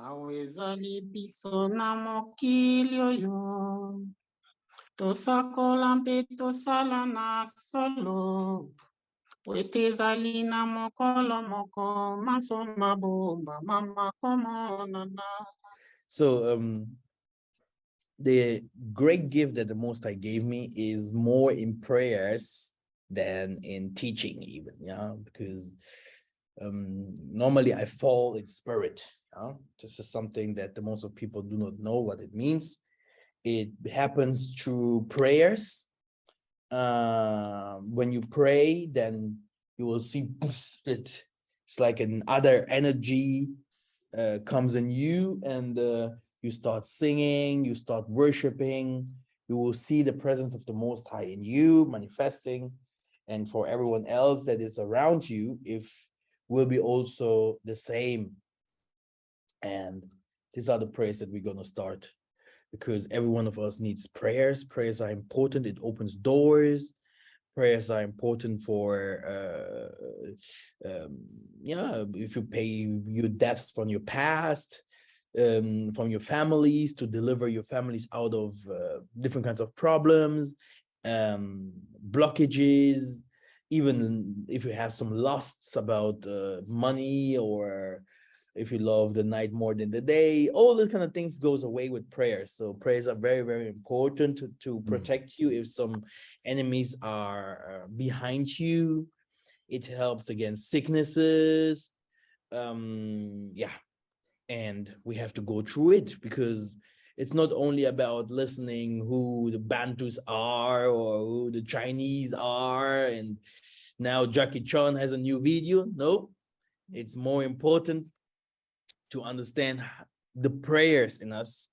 awezali biso na mokili oyo tosakola mpe tosala na solo po ete ezali na mokolo moko maso mabomba mama komonana. So the great gift that the Most High gave me is more in prayers than in teaching even, yeah, because normally I fall in spirit. This is something that the most of people do not know what it means. It happens through prayers. When you pray, then you will see that it's like another energy comes in you, and you start singing, you start worshiping, you will see the presence of the Most High in you manifesting, and for everyone else that is around you, if will be also the same. And these are the prayers that we're going to start, because every one of us needs prayers. Prayers are important. It opens doors. Prayers are important for if you pay your debts from your past, from your families, to deliver your families out of different kinds of problems, blockages, even if you have some lusts about money, or if you love the night more than the day, all those kind of things goes away with prayers. So prayers are very, very important to protect you if some enemies are behind you. It helps against sicknesses. And we have to go through it, because it's not only about listening who the Bantus are or who the Chinese are, and now Jackie Chan has a new video. No, it's more important to understand the prayers in us,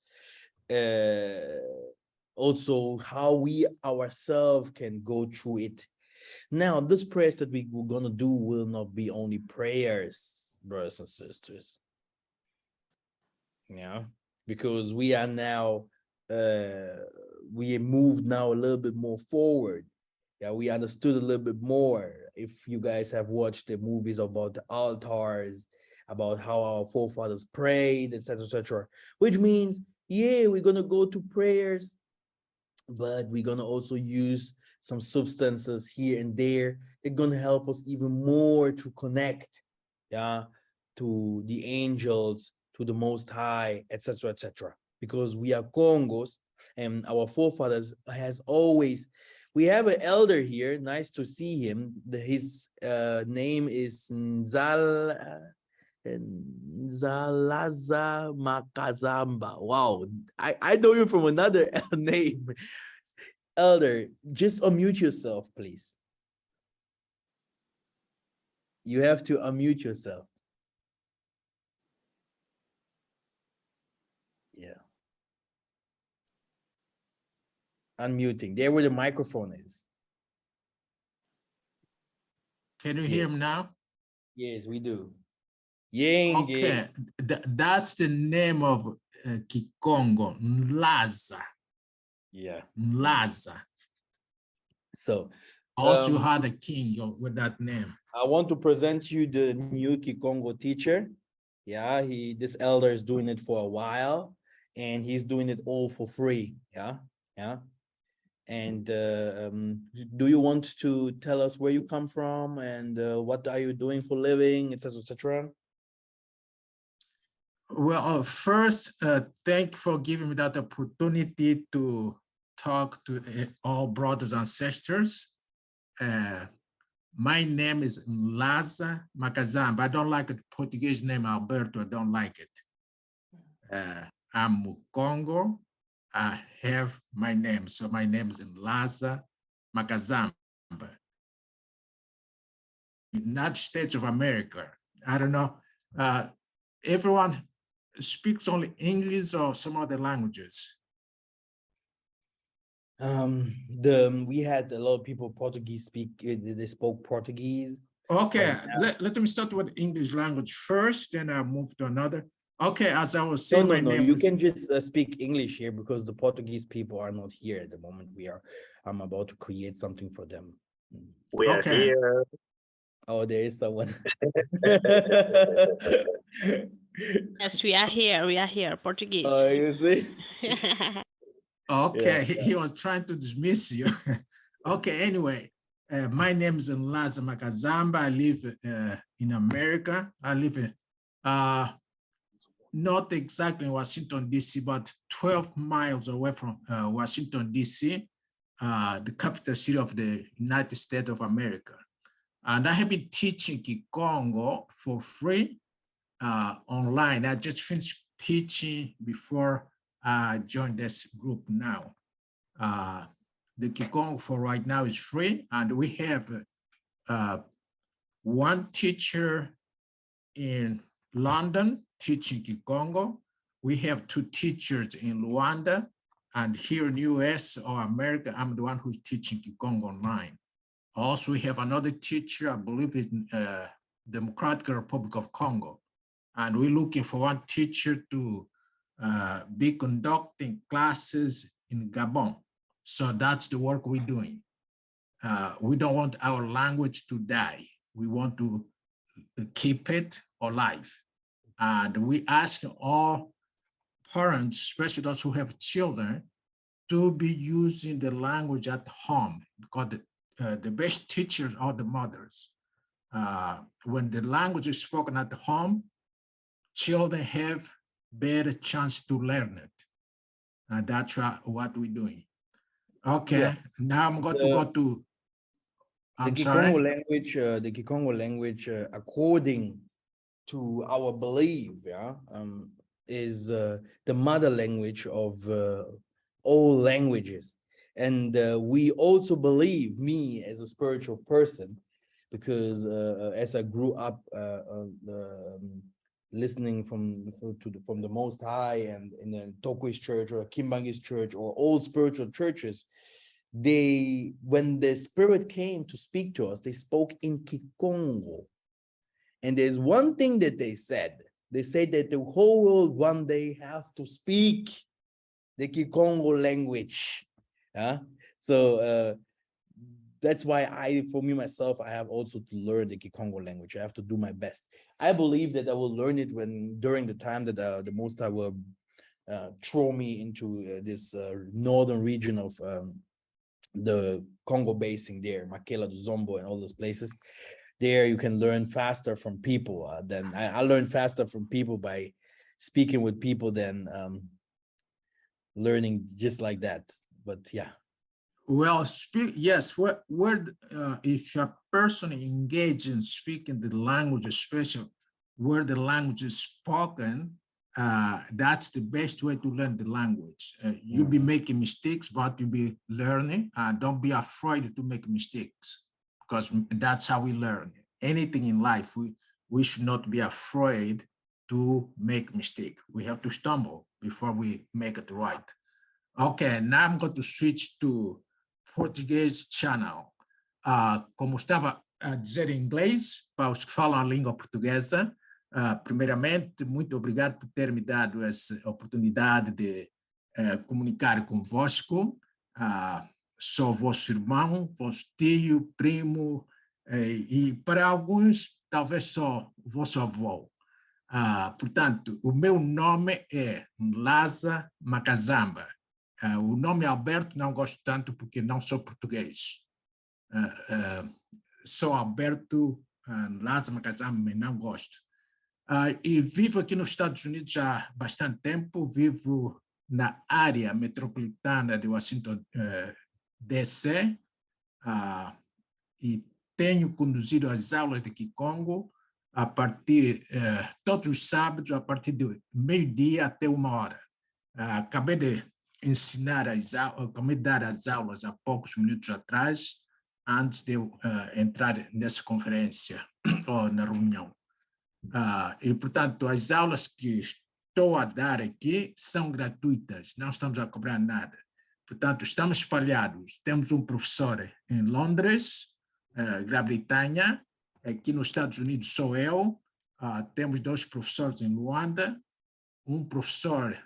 also how we ourselves can go through it. Now, this prayers that we're gonna do will not be only prayers, brothers and sisters. Yeah, because we are now, we moved now a little bit more forward. Yeah, we understood a little bit more. If you guys have watched the movies about the altars, about how our forefathers prayed, etc., etc., which means, yeah, we're gonna go to prayers, but we're gonna also use some substances here and there. They're gonna help us even more to connect, yeah, to the angels, to the Most High, etc., etc. Because we are Congos, and our forefathers has always. We have an elder here. Nice to see him. His name is Zalaza Makazamba. Wow, I know you from another name. Elder, just unmute yourself, please. You have to unmute yourself. Yeah. Unmuting. There where the microphone is. Can you hear him now? Yes, we do. Ying. Okay, that's the name of Kikongo, Nlaza. Yeah. Nlaza. So also you had a king with that name. I want to present you the new Kikongo teacher. Yeah, this elder is doing it for a while, and he's doing it all for free. Yeah. And do you want to tell us where you come from, and what are you doing for living, etc., etc.? Well, first, thank you for giving me that opportunity to talk to all brothers and sisters. My name is Mlaza Makazamba. I don't like the Portuguese name, Alberto. I don't like it. I'm Mukongo. I have my name. So my name is Mlaza Makazamba. United States of America. I don't know. Everyone speaks only English or some other languages. We had a lot of people Portuguese speak. They spoke Portuguese. Okay, let me start with English language first, then I'll move to another. Okay, as I was saying, my name you can just speak English here, because the Portuguese people are not here at the moment. I'm about to create something for them. We are here. Oh, there is someone. Yes, we are here. We are here. Portuguese. You see? Okay, Yeah. he was trying to dismiss you. Okay, anyway, my name is Laza Makazamba. I live in America. I live in, not exactly in Washington, D.C., but 12 miles away from Washington, D.C., the capital city of the United States of America. And I have been teaching Kikongo for free online. I just finished teaching before I joined this group now. The Kikongo for right now is free, and we have one teacher in London teaching Kikongo. We have two teachers in Rwanda, and here in US or America, I'm the one who's teaching Kikongo online. Also, we have another teacher, I believe in Democratic Republic of Congo. And we're looking for one teacher to be conducting classes in Gabon. So that's the work we're doing. We don't want our language to die. We want to keep it alive. And we ask all parents, especially those who have children, to be using the language at home, because the best teachers are the mothers. When the language is spoken at home, children have better chance to learn it. And that's what we're doing. Okay, yeah. Now I'm going to go to, I'm sorry? The Kikongo language, according to our belief, is the mother language of all languages. And we also believe, me as a spiritual person, because as I grew up listening from the Most High and in the Tokwis church or Kimbangis church or old spiritual churches, when the Spirit came to speak to us, they spoke in Kikongo. And there's one thing that they said that the whole world one day have to speak the Kikongo language. So that's why for me myself, I have also to learn the Kikongo language. I have to do my best. I believe that I will learn it during the time that the Most High will throw me into this northern region of the Congo Basin there, Makela, Zombo, and all those places. There you can learn faster from people. Than I learn faster from people by speaking with people than learning just like that. But yeah. Well, yes, if a person engaged in speaking the language, especially where the language is spoken, that's the best way to learn the language. You'll be making mistakes, but you'll be learning. Don't be afraid to make mistakes, because that's how we learn. Anything in life, we should not be afraid to make mistake. We have to stumble before we make it right. Okay, now I'm going to switch to Portuguese channel. Como estava a dizer em inglês, para os que falam a língua portuguesa, primeiramente, muito obrigado por ter me dado essa oportunidade de comunicar convosco. Sou vosso irmão, vosso tio, primo, e para alguns, talvez só vosso avô. Portanto, o meu nome é Laza Makazamba. O nome Alberto não gosto tanto porque não sou português. Sou Alberto Laza Makazamba, mas não gosto. E vivo aqui nos Estados Unidos há bastante tempo, vivo na área metropolitana de Washington, D.C., e tenho conduzido as aulas de Kikongo a partir, todos os sábados, a partir do meio-dia até 1h. Acabei de ensinar acabei de dar as aulas há poucos minutos atrás, antes de eu entrar nessa conferência ou na reunião. E, portanto, as aulas que estou a dar aqui são gratuitas, não estamos a cobrar nada. Portanto, estamos espalhados. Temos um professor em Londres, Grã-Bretanha, aqui nos Estados Unidos sou eu, temos 2 professores em Luanda, um professor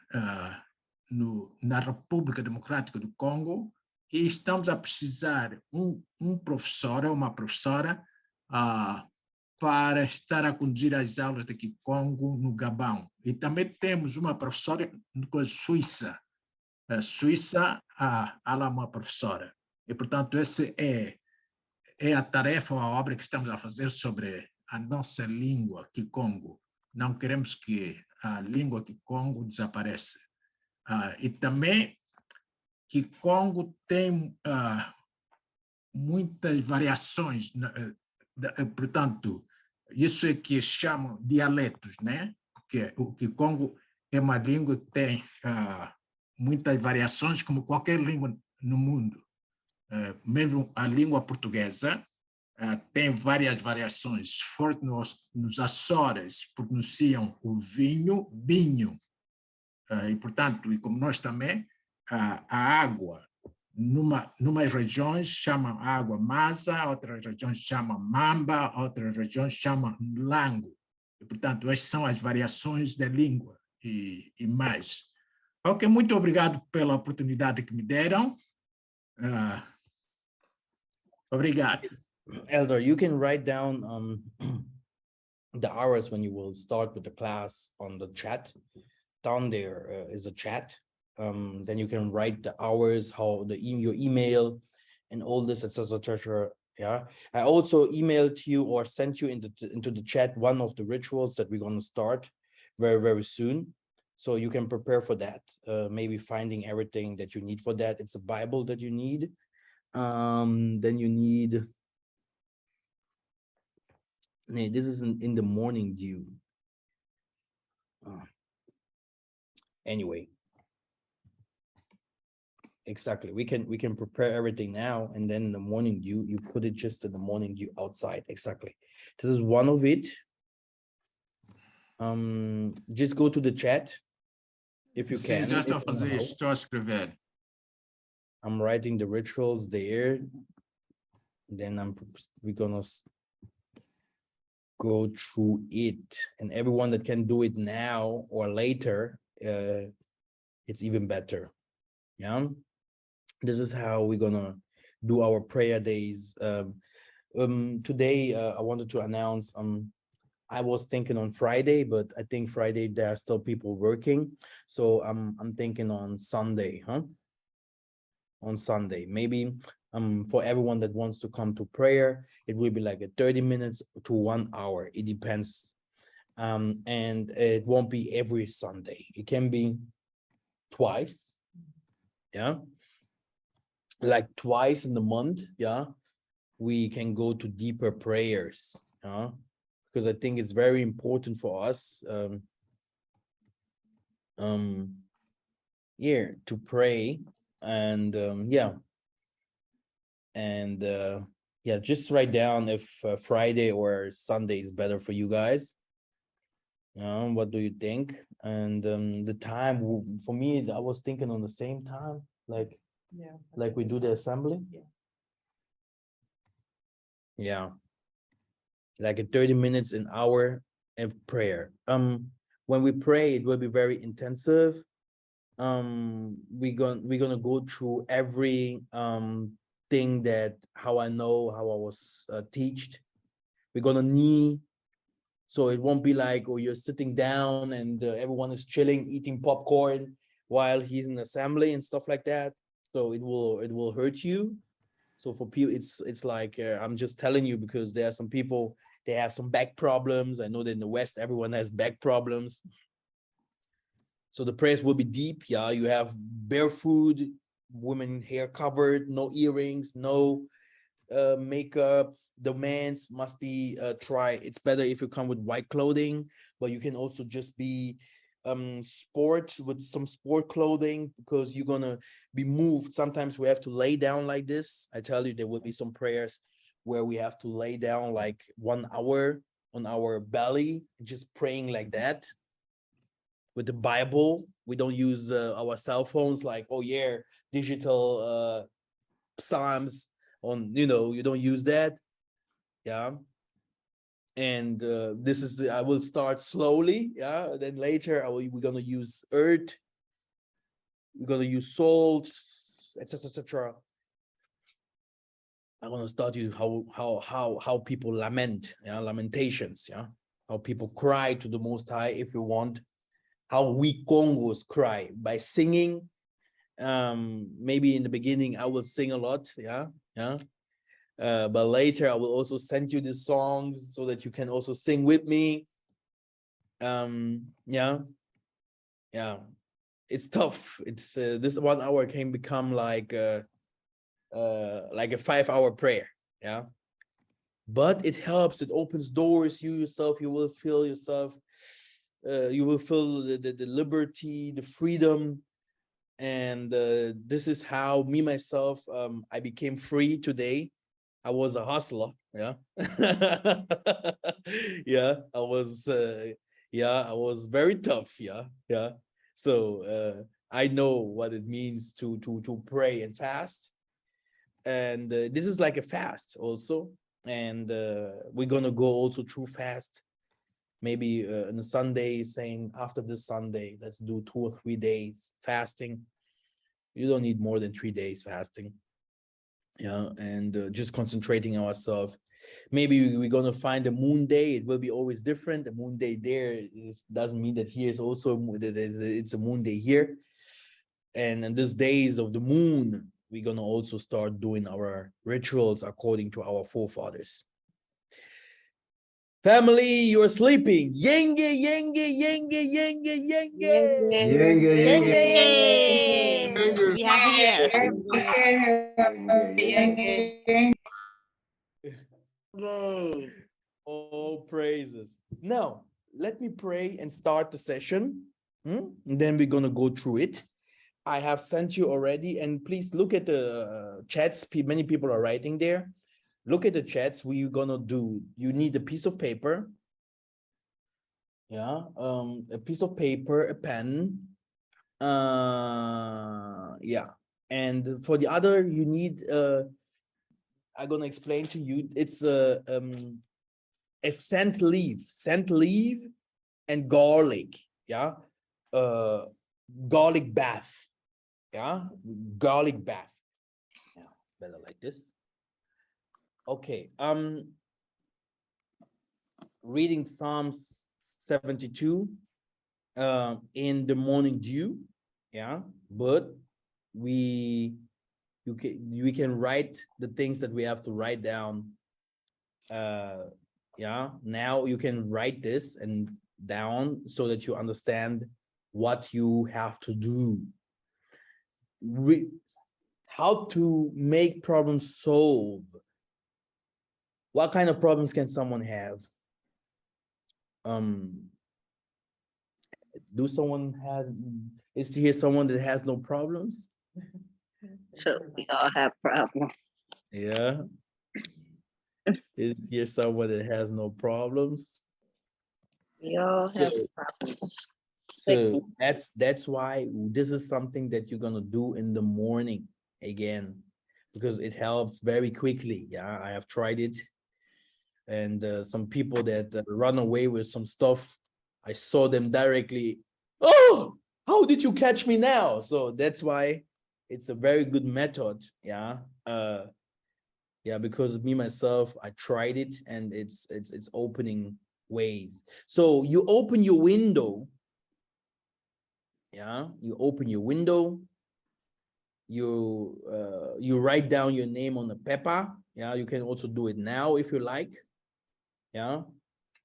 na República Democrática do Congo, e estamos a precisar um professor ou uma professora para estar a conduzir as aulas de Kikongo no Gabão. E também temos uma professora suíça. A Suíça, ela é uma professora. E, portanto, essa é a tarefa, a obra que estamos a fazer sobre a nossa língua Kikongo. Não queremos que a língua Kikongo desapareça. E também Kikongo tem muitas variações, portanto, isso é que chamam dialetos, né? Porque o Kikongo é uma língua que tem muitas variações, como qualquer língua no mundo. Mesmo a língua portuguesa tem várias variações. Forte nos Açores pronunciam o vinho, binho. E, portanto, e como nós também, a água, numas regiões chamam água Massa, outras regiões chamam mamba, outras regiões chamam lango. E, portanto, essas são as variações da língua e mais. Ok, muito obrigado pela oportunidade que me deram. Obrigado. Elder, you can write down the hours when you will start with the class on the chat. Down there is a chat. Then you can write the hours, how your email, and all this, etc., etc. Yeah, I also emailed you or sent you into the chat one of the rituals that we're going to start very, very soon. So you can prepare for that. Maybe finding everything that you need for that. It's a Bible that you need. Then you need. Nee, this is in the morning dew. Anyway, exactly. We can prepare everything now, and then in the morning dew, you put it just in the morning dew outside. Exactly. This is one of it. Just go to the chat if you Sim, can. já estou a fazer isso, estou a escrever. I'm writing the rituals there. Then we're gonna go through it, and everyone that can do it now or later, it's even better. Yeah, this is how we're gonna do our prayer days. Today I wanted to announce I was thinking on Friday, but I think Friday there are still people working, so I'm thinking on Sunday, on Sunday, maybe for everyone that wants to come to prayer, it will be like a 30 minutes to 1 hour. It depends. And it won't be every Sunday. It can be twice. Yeah. Like twice in the month. Yeah. We can go to deeper prayers. Because I think it's very important for us to pray. And just write down if Friday or Sunday is better for you guys. What do you think? And the time for me, I was thinking on the same time, like we do the assembly. Yeah, like a 30 minutes an hour of prayer. When we pray, it will be very intensive. We're gonna go through every thing that how I was taught. We're gonna knee, so it won't be like, oh, you're sitting down and everyone is chilling eating popcorn while he's in assembly and stuff like that. So it will hurt you. So for people, it's like I'm just telling you because there are some people, they have some back problems. I know that in the West everyone has back problems. So the prayers will be deep. Yeah, you have barefoot, women hair covered, no earrings, no makeup. The men's must be it's better if you come with white clothing, but you can also just be sports with some sport clothing because you're gonna be moved. Sometimes we have to lay down like this. I tell you, there will be some prayers where we have to lay down like 1 hour on our belly, just praying like that. With the Bible, we don't use our cell phones like, oh yeah, digital psalms on, you don't use that. Yeah. And this is, I will start slowly. Yeah. Then later we're going to use earth. We're going to use salt, etc., etc. I'm gonna start you how people lament, yeah, lamentations, yeah, how people cry to the Most High if you want, how we Congos cry by singing. Maybe in the beginning I will sing a lot, yeah, yeah. But later I will also send you the songs so that you can also sing with me. Yeah, yeah. It's tough. It's this 1 hour can become like a 5-hour prayer, yeah. But it helps. It opens doors. You yourself, you will feel yourself. You will feel the liberty, the freedom, and this is how me myself I became free today. I was a hustler, yeah. Yeah, I was very tough, yeah, yeah. So I know what it means to pray and fast, and this is like a fast also, and we're gonna go also through fast. Maybe on a Sunday, saying after this Sunday, let's do 2 or 3 days fasting. You don't need more than 3 days fasting, yeah, and just concentrating on ourselves. Maybe we're gonna find a moon day. It will be always different. A moon day there doesn't mean that here is also it's a moon day here. And in these days of the moon, we're gonna also start doing our rituals according to our forefathers. Family, you're sleeping. Yenge, yenge, yenge, yenge, yenge. Yenge, yenge, Yay! We are here. All praises. Now, let me pray and start the session. And then we're gonna go through it. I have sent you already, and please look at the chats. Many people are writing there. Look at the chats. We're gonna do. You need a piece of paper. Yeah, a piece of paper, a pen. Yeah, and for the other, you need. I'm gonna explain to you. It's a scent leaf, and garlic. Yeah, garlic bath. Yeah, garlic bath. Yeah, better like this. Okay. Reading Psalms 72 in the morning dew. Yeah, but we can write the things that we have to write down. Yeah, now you can write this and down so that you understand what you have to do. How to make problems solve. What kind of problems can someone have? Is here someone that has no problems? So we all have problems. Yeah. Is here someone that has no problems? We all have So- problems. So that's why this is something that you're gonna do in the morning again, because it helps very quickly. Yeah, I have tried it, and some people that run away with some stuff, I saw them directly. Oh, how did you catch me now? So that's why it's a very good method. Yeah, yeah, because me myself, I tried it, and it's opening ways. So you open your window. Yeah, you open your window, you write down your name on the paper. Yeah, you can also do it now if you like. Yeah,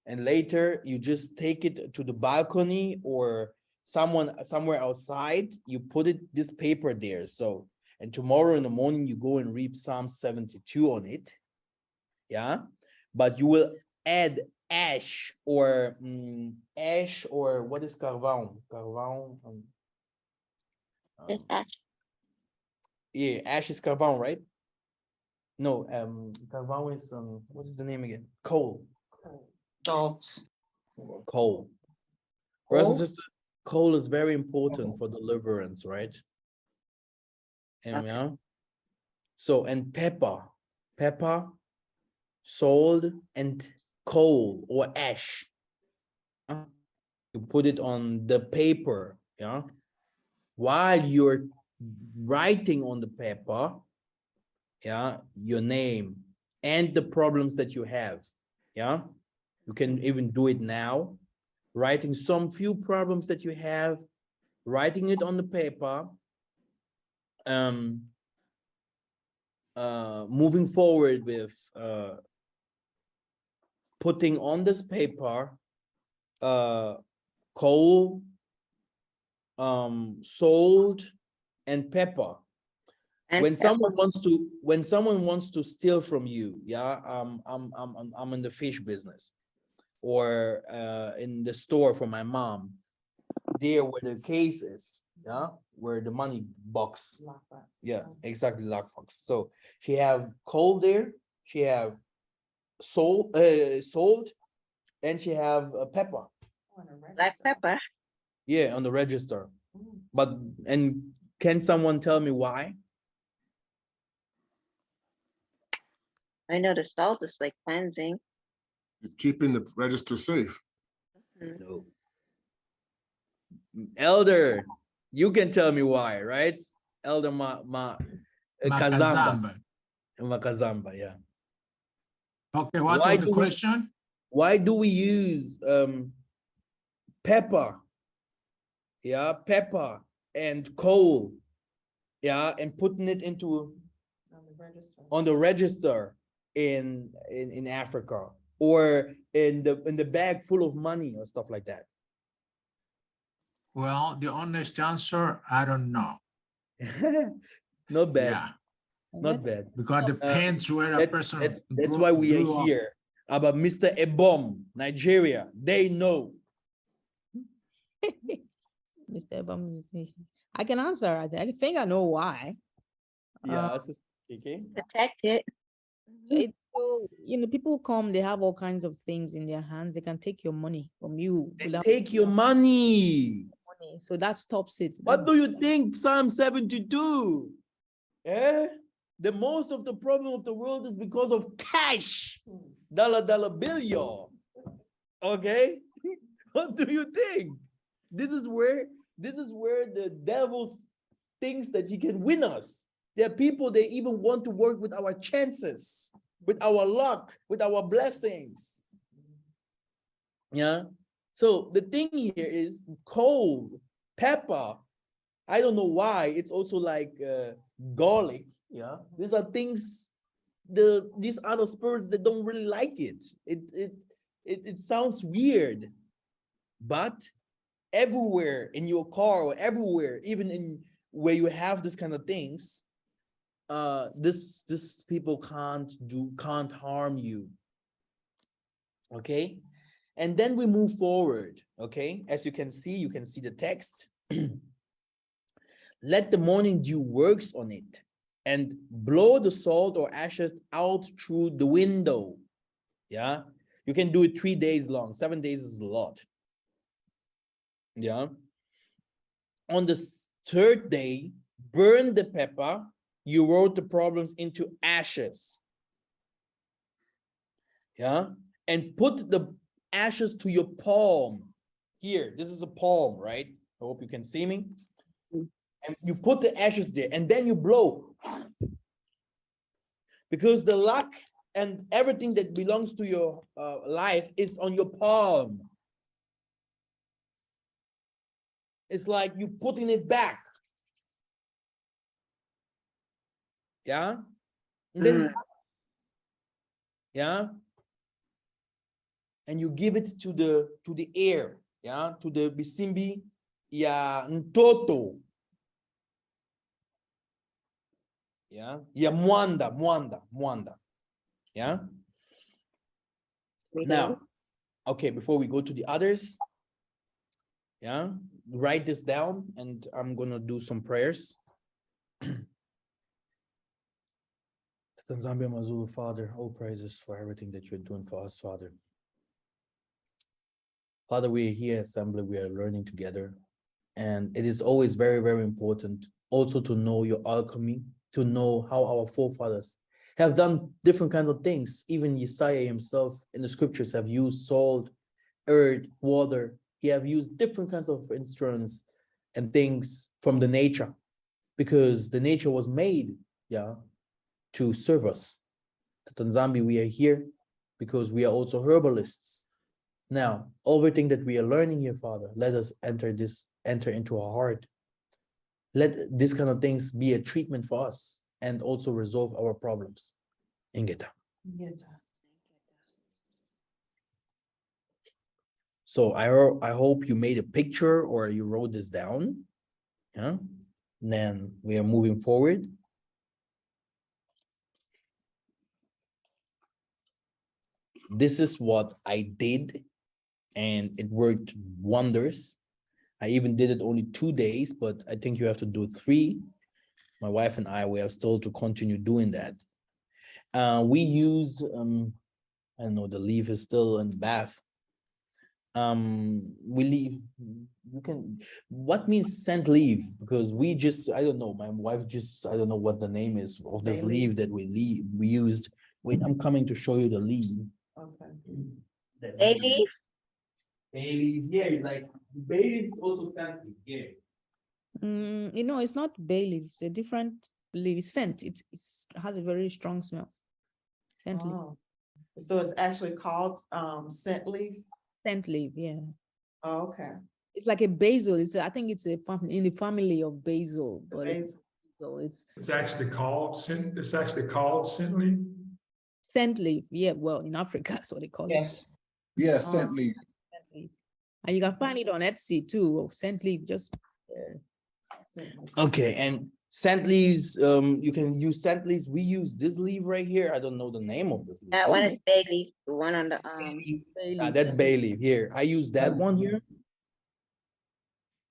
and later you just take it to the balcony or somewhere outside. You put this paper there. So, and tomorrow in the morning you go and read Psalm 72 on it. Yeah, but you will add ash or what is carvão? It's ash. Yeah, ash is carvão, right? No, carvão is what is the name again? Coal. Salt. Coal. Brothers and sisters, coal is very important for deliverance, right? And yeah. So, and pepper, salt, and coal or ash. You put it on the paper, yeah. While you're writing on the paper, yeah, your name and the problems that you have. Yeah, you can even do it now, writing some few problems that you have, writing it on the paper, moving forward with putting on this paper coal, salt, and pepper. And When someone pepper. wants to steal from you, yeah, I'm in the fish business, or in the store for my mom, there where the case is, yeah, where the money box, yeah, exactly, lockbox. So she have coal there, she have salt, and she have pepper, Black pepper. yeah, on the register. But and can someone tell me why? I know the salt is like cleansing. It's keeping the register safe. Mhm. No. Elder, you can tell me why, right? Elder Kazamba. Makazamba. Yeah. Okay, what Why was the do we- question? Why do we use pepper? Yeah, pepper and coal. Yeah, and putting it into on the register in Africa, or in the bag full of money or stuff like that. Well, the honest answer, I don't know. Not bad, Yeah, not bad. because it depends where a That- person that's why we grew are up. here about Mr. Ebom, Nigeria. They know. Mr. Obama, I can answer. I think I know why. Yeah, Sister KK. Protect it. It, so, people come, they have all kinds of things in their hands. They can take your money from you They without take your money. money. So that stops it. What do you think, Psalm 72? Eh? The most of the problem of the world is because of cash. Dollar bill, y'all. Okay? What do you think? This is where the devil thinks that he can win us. There are people, they even want to work with our chances, with our luck, with our blessings. Yeah. So the thing here is coal, pepper. I don't know why. It's also like garlic. Yeah. These are things, these other spirits that don't really like it. It sounds weird, but everywhere in your car or everywhere, even in where you have this kind of things, this people can't harm you. Okay. And then we move forward. Okay. As you can see the text. Let the morning dew works on it, and blow the salt or ashes out through the window. Yeah. You can do it 3 days long. 7 days is a lot. Yeah. On the third day, burn the pepper. You wrote the problems into ashes. Yeah. And put the ashes to your palm. Here, this is a palm, right? I hope you can see me. And you put the ashes there, and then you blow. Because the luck and everything that belongs to your life is on your palm. It's like you putting it back. Yeah. And then, yeah. And you give it to the air. Yeah. To the bisimbi ya ntoto. Yeah. Ya mwanda. Yeah. Now, okay, before we go to the others, yeah, write this down, and I'm gonna do some prayers. Tanzania Mazulu, Father, all praises for everything that you're doing for us, Father. Father, we are here, assembly, we are learning together. And it is always very, very important also to know your alchemy, to know how our forefathers have done different kinds of things. Even Yisela'yah himself in the scriptures have used salt, earth, water. He have used different kinds of instruments and things from the nature, because the nature was made, yeah, to serve us. Tanzambi, we are here because we are also herbalists. Now, everything that we are learning here, Father, let us enter into our heart. Let this kind of things be a treatment for us and also resolve our problems. Ingeta. So I hope you made a picture or you wrote this down. Yeah. And then we are moving forward. This is what I did, and it worked wonders. I even did it only 2 days, but I think you have to do 3. My wife and I, we are still to continue doing that. We use, I don't know, the leaf is still in the bath. We leave, you can, what means scent leaf? Because we just, I don't know, my wife just, I don't know what the name is of this leaf that we used. Wait, I'm coming to show you the leaf. Okay. Bay leaf? Bay leaves, yeah, like bay leaves also scent leaf, yeah. You know, it's not bay leaf. It's a different leaf. Scent. It has a very strong smell. Scent leaf. Oh, so it's actually called scent leaf? Scent leaf. Yeah. Oh, okay. It's like a basil. I think it's in the family of basil, but Basil. it's actually called scent. It's actually called scent leaf. scent leaf. Yeah. Well, in Africa, that's what they call it. Yes. Yeah, Oh. scent leaf. Scent leaf. And you can find it on Etsy too. Of scent leaf. Just Okay, and scent leaves, you can use scent leaves. We use this leaf right here. I don't know the name of this leaf. That one is bay leaf, the one on the bay Ah, leaf. that's bay leaf here. I use that one here.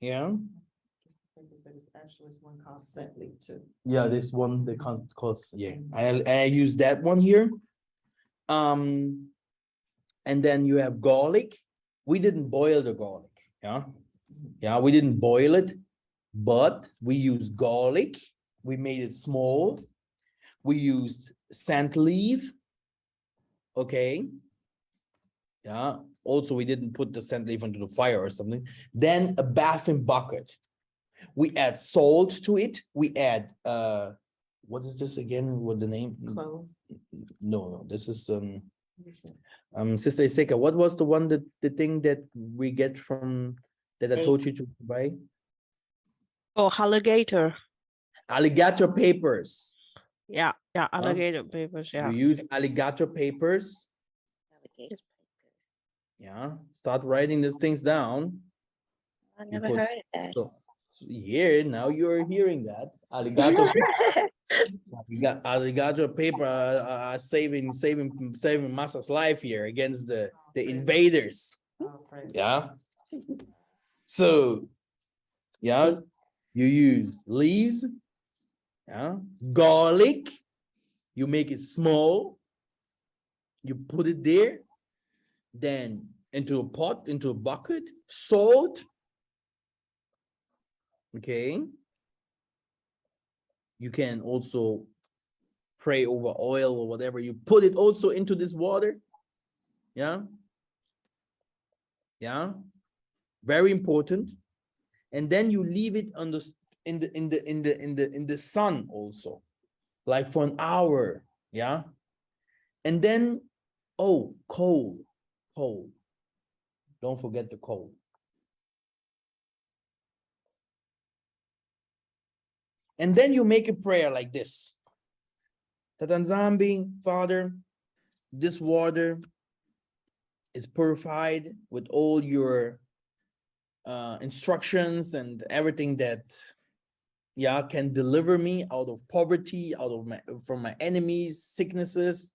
Yeah. It's actually one called scent leaf too. Yeah, this one they can't cause, yeah. I use that one here. And then you have garlic. We didn't boil the garlic. Yeah. Yeah, we didn't boil it, but we used garlic. We made it small. We used scent leaf. Okay. Yeah. Also, we didn't put the scent leaf into the fire or something. Then a bathing bucket. We add salt to it. We add what is this again? What the name? Clove. No, this is Sister IkekeR, what was the one that the thing that we get from that I told you to buy? Oh, alligator. Alligator papers. Yeah, alligator papers. Yeah. You use alligator papers. alligator. Yeah. Start writing these things down. I You never put- heard of that. So here now you're hearing that alligator. We got alligator paper saving Massa's life here against the invaders. Oh, praise. Yeah. So, yeah, you use leaves, yeah, garlic, you make it small, you put it there, then into a pot, into a bucket, salt, okay. You can also pray over oil or whatever. You put it also into this water. Yeah. Yeah. Very important. And then you leave it on in the sun also, like for an hour. Yeah. And then, oh, coal. Don't forget the coal. And then you make a prayer like this. Tatanzambi, Father, this water is purified with all your instructions and everything that, yeah, can deliver me out of poverty, from my enemies, sicknesses.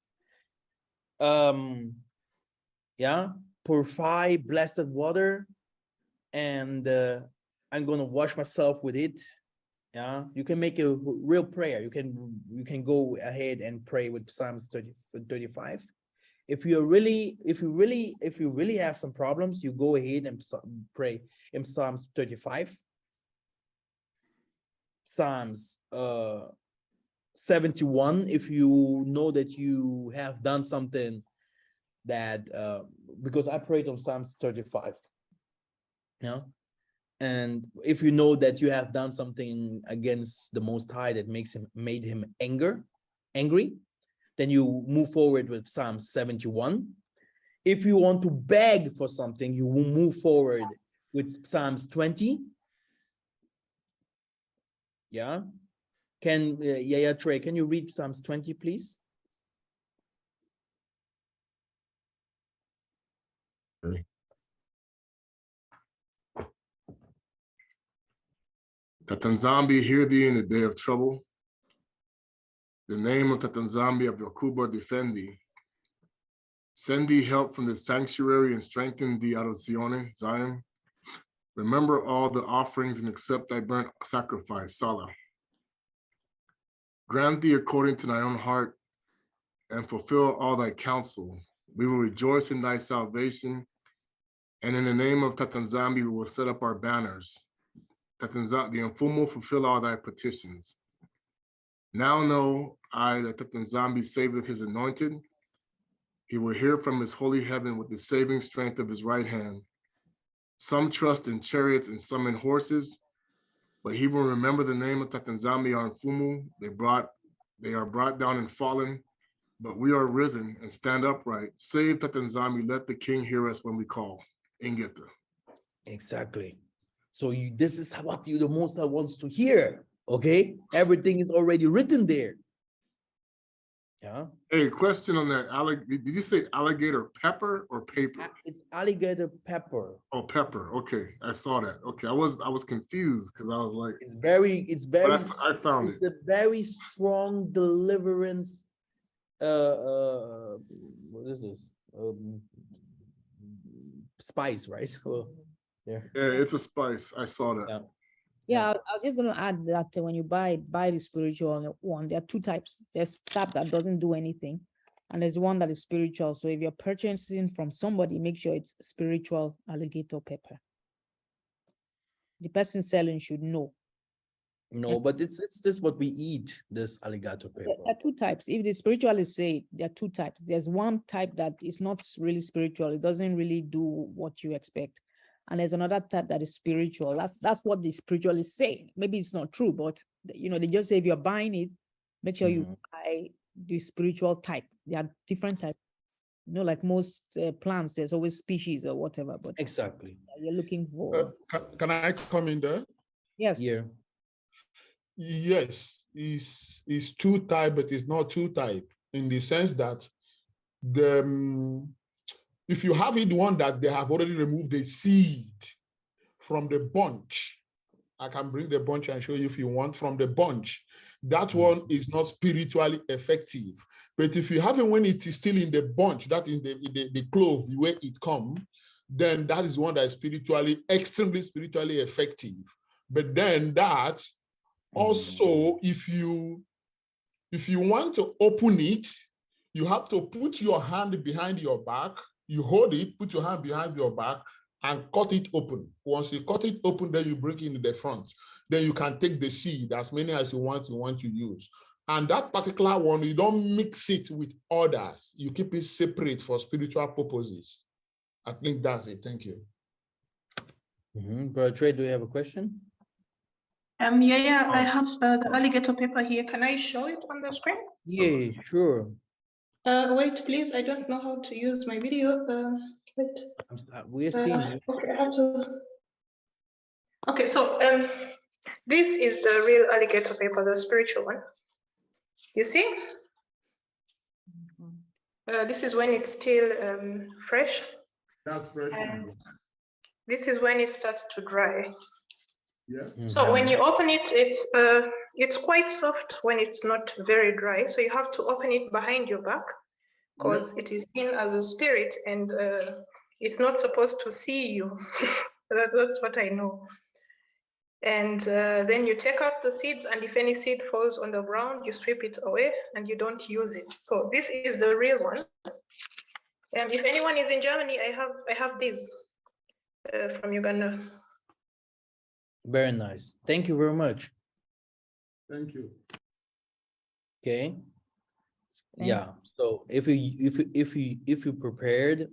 Yeah, purify blessed water, and I'm gonna wash myself with it. Yeah, you can make a real prayer. You can go ahead and pray with Psalms 35. If you really have some problems, you go ahead and pray in Psalms 35. Psalms 71, if you know that you have done something that because I prayed on Psalms 35. Yeah. And if you know that you have done something against the Most High that made him angry, then you move forward with Psalm 71. If you want to beg for something, you will move forward with Psalms 20. Yeah. Can Trey, can you read Psalms 20, please? Okay. Tatanzambi, hear thee in the day of trouble. The name of Tatanzambi of Yakuba defend thee. Send thee help from the sanctuary and strengthen thee out of Zion. Remember all the offerings and accept thy burnt sacrifice, Salah. Grant thee according to thy own heart and fulfill all thy counsel. We will rejoice in thy salvation. And in the name of Tatanzambi, we will set up our banners. Tatanzambi, the Mfumu, fulfill all thy petitions. Now know I that Tatanzambi saveth his anointed. He will hear from his holy heaven with the saving strength of his right hand. Some trust in chariots and some in horses, but he will remember the name of Tatanzambi on Mfumu. They are brought down and fallen, but we are risen and stand upright. Save Tatanzambi, let the king hear us when we call. IkekeR. Exactly. So this is what the Most High wants to hear. Okay, everything is already written there. Yeah. Hey, question on that. Did you say alligator pepper or paper? It's alligator pepper. Oh, pepper. Okay, I saw that. Okay, I was confused because I was like, It's very. I found it's a very strong deliverance. What is this? Spice, right? Oh, yeah. Yeah, it's a spice. I saw that. Yeah. Yeah, I was just going to add that when you buy the spiritual one, there are two types. There's type that doesn't do anything, and there's one that is spiritual. So if you're purchasing from somebody, make sure it's spiritual alligator pepper. The person selling should know. No, but it's this what we eat, this alligator pepper. There are two types. If the spiritual is said, there are two types. There's one type that is not really spiritual. It doesn't really do what you expect. And there's another type that is spiritual. That's what the spiritual is saying. Maybe it's not true, but they just say if you're buying it, make sure you buy the spiritual type. There are different types. Like most plants, there's always species or whatever. But Exactly. you're looking for. Can I come in there? Yes. Yeah. Yes, it's two type, but it's not two type in the sense that if you have it one that they have already removed the seed from the bunch, I can bring the bunch and show you if you want from the bunch. That one is not spiritually effective. But if you have it when it is still in the bunch, that is the clove, where it comes, then that is one that is extremely spiritually effective. But then that also, if you want to open it, you have to put your hand behind your back. You hold it, put your hand behind your back, and cut it open. Once you cut it open, then you break it in the front. Then you can take the seed, as many as you want to use. And that particular one, you don't mix it with others. You keep it separate for spiritual purposes. I think that's it. Thank you. Brother Trey, do you have a question? I have the alligator paper here. Can I show it on the screen? Yeah, sure. Wait, please. I don't know how to use my video. Wait. We're seeing you. Okay, I have to. Okay, so this is the real alligator paper, the spiritual one. You see? This is when it's still fresh. That's fresh. And this is when it starts to dry. Yeah. So when you open it, it's quite soft when it's not very dry. So you have to open it behind your back because it is seen as a spirit and it's not supposed to see you. That's what I know. And then you take out the seeds, and if any seed falls on the ground, you sweep it away and you don't use it. So this is the real one. And if anyone is in Germany, I have these from Uganda. Very nice. Thank you very much. Thank you. Okay. Yeah. So if you prepared,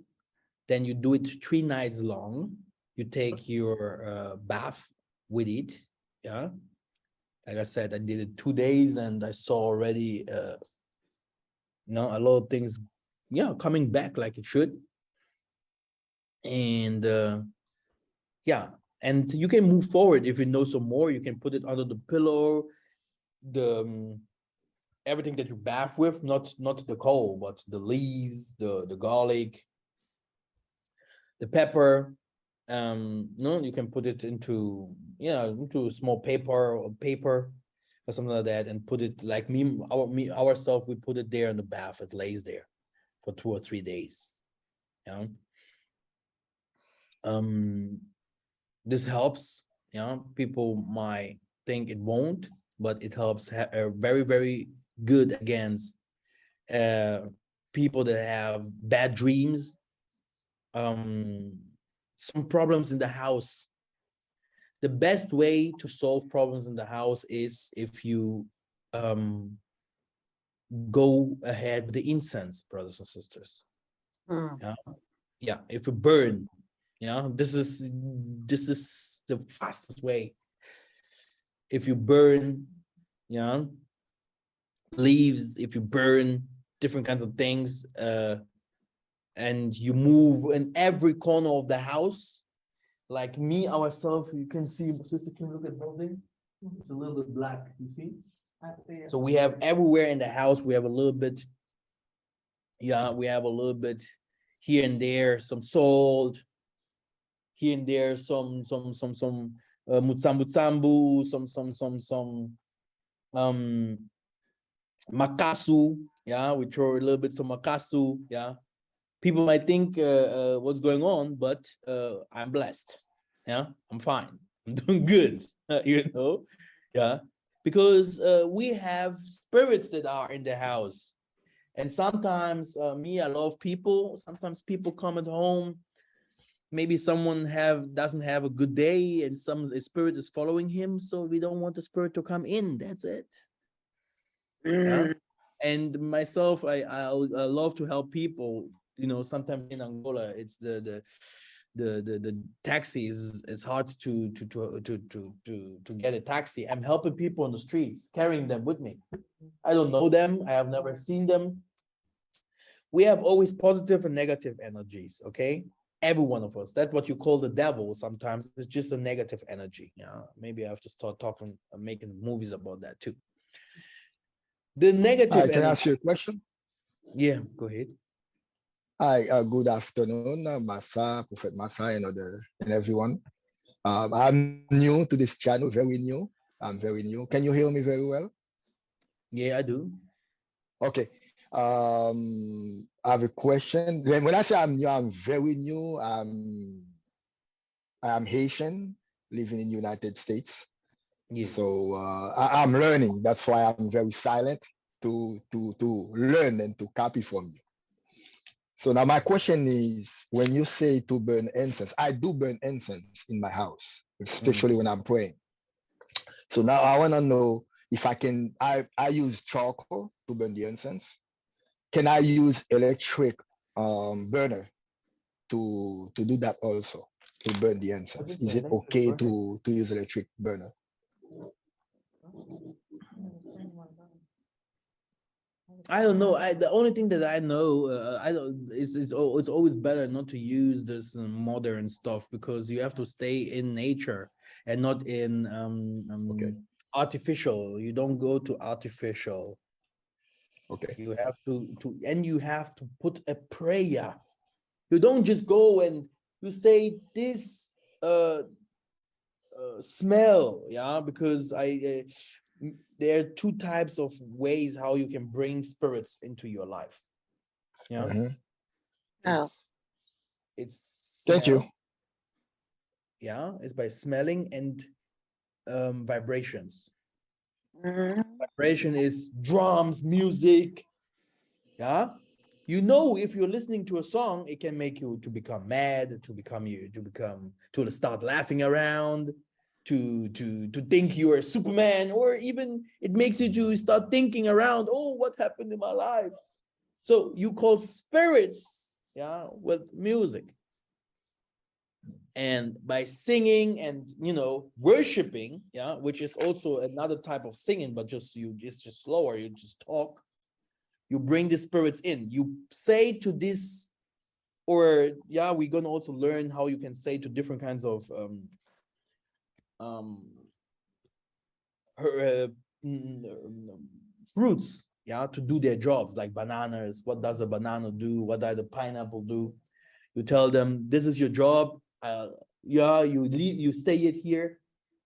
then you do it 3 nights long. You take your bath with it. Yeah. Like I said, I did it 2 days and I saw already a lot of things, coming back like it should. And and you can move forward. If you know some more, you can put it under the pillow, the everything that you bath with, not the coal, but the leaves, the garlic, the pepper. You can put it into a small paper or something like that, and put it like ourselves, we put it there in the bath. It lays there for 2 or 3 days. This helps. People might think it won't, but it helps very, very good against people that have bad dreams, some problems in the house. The best way to solve problems in the house is if you go ahead with the incense, brothers and sisters. If you burn, this is the fastest way. If you burn leaves, if you burn different kinds of things, and you move in every corner of the house, like me, ourselves, you can see, sister, can you look at building? It's a little bit black, you see? So we have everywhere in the house, we have a little bit, we have a little bit here and there, some salt, here and there, some mutsambu, some makasu, we throw a little bit some makasu, People might think what's going on, but I'm blessed. I'm fine. I'm doing good, because we have spirits that are in the house. And sometimes I love people. Sometimes people come at home. Maybe someone doesn't have a good day, and a spirit is following him. So we don't want the spirit to come in. That's it. And myself, I love to help people. Sometimes in Angola, it's the taxi is hard to get a taxi. I'm helping people on the streets, carrying them with me. I don't know them. I have never seen them. We have always positive and negative energies, okay? Every one of us. That's what you call the devil. Sometimes it's just a negative energy. Maybe I have to start making movies about that too. The negative. Can I ask you a question? Yeah, go ahead. Hi, good afternoon, Massa, Prophet Massa, and everyone. I'm new to this channel, very new. I'm very new. Can you hear me very well? Yeah, I do. Okay. I have a question. When I say I'm new, I'm very new. I'm Haitian, living in the United States. Yes. So I'm learning. That's why I'm very silent to learn and to copy from you. So now my question is, when you say to burn incense, I do burn incense in my house, especially when I'm praying. So now I want to know if I can, I use charcoal to burn the incense. Can I use electric burner to do that also, to burn the incense? Is it okay to use electric burner? I don't know. The only thing that I know, it's always better not to use this modern stuff, because you have to stay in nature and not in artificial. You don't go to artificial. Okay. You have and you have to put a prayer. You don't just go and you say this smell, because there are two types of ways how you can bring spirits into your life. It's thank you. It's by smelling and vibrations. Vibration is drums, music. If you're listening to a song, it can make you to become mad, to start laughing around, to think you are Superman, or even it makes you to start thinking around, oh, what happened in my life? So you call spirits, with music. And by singing and worshiping, which is also another type of singing, but just slower, you just talk. You bring the spirits in. You say to this, or yeah, we're gonna also learn how you can say to different kinds of fruits, yeah, to do their jobs, like bananas. What does a banana do? What does the pineapple do? You tell them, this is your job. Yeah, you leave, you stay it here.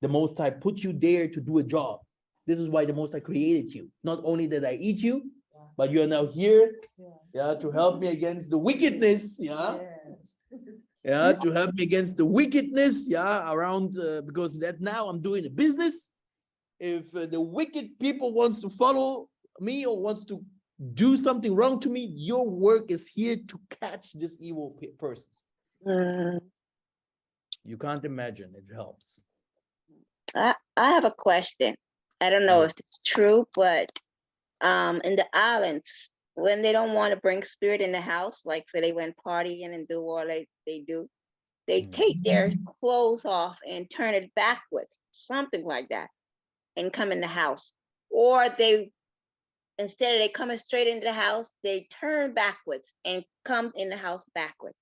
The Most High put you there to do a job. This is why the Most High created you. Not only that I eat you, but you are now here, yeah, to help me against the wickedness, yeah. Yeah, to help me against the wickedness, yeah, around, because that now I'm doing a business. If the wicked people wants to follow me or wants to do something wrong to me, your work is here to catch this evil persons. You can't imagine, it helps. I have a question. I don't know if it's true, but in the islands, when they don't want to bring spirit in the house, like say they went partying and do all they do, they take their clothes off and turn it backwards, something like that, and come in the house. Or they, instead of they coming straight into the house, they turn backwards and come in the house backwards.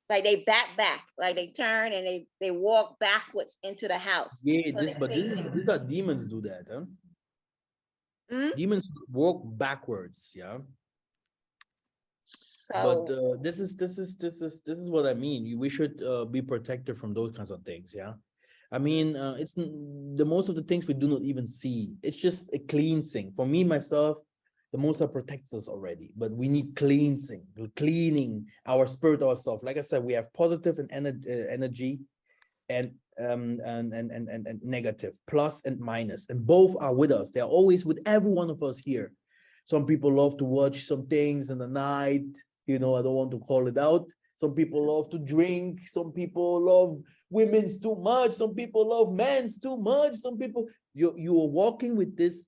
Like they back, like they turn and they walk backwards into the house. Yeah, So these are demons do that, huh? Demons walk backwards, yeah. So, but this is what I mean. We should be protected from those kinds of things, yeah. I mean, it's the most of the things we do not even see. It's just a cleansing. For me, myself, the Most High protects us already, but we need cleansing, cleaning our spirit, ourselves. Like I said, we have positive and energy, and negative, plus and minus, and both are with us. They're always with every one of us here. Some people love to watch some things in the night. You know, I don't want to call it out. Some people love to drink. Some people love women's too much. Some people love men's too much. Some people, you are walking with these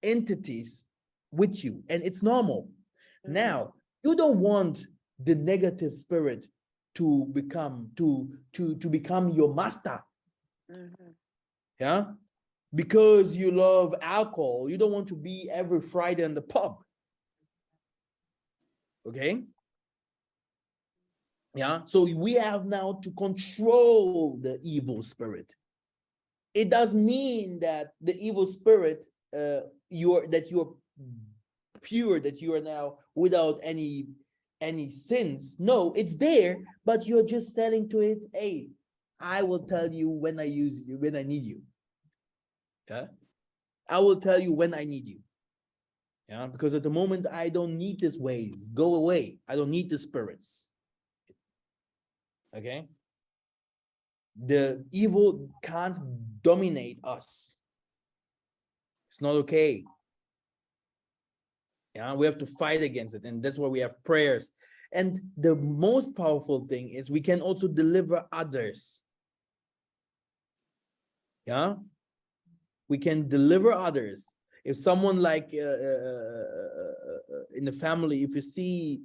entities with you, and it's normal. Now, you don't want the negative spirit to become your master. Yeah, because you love alcohol, you don't want to be every Friday in the pub. Okay. Yeah, so we have now to control the evil spirit. It does mean that the evil spirit, you're pure, that you are now without any sins. No, it's there, but you're just telling to it, hey, I will tell you when I use you, when I need you. Okay, I will tell you when I need you. Yeah, because at the moment I don't need this ways. Go away. I don't need the spirits. Okay, the evil can't dominate us. It's not okay. Yeah, we have to fight against it, and that's why we have prayers. And the most powerful thing is we can also deliver others. Yeah, we can deliver others. If someone like in the family, if you see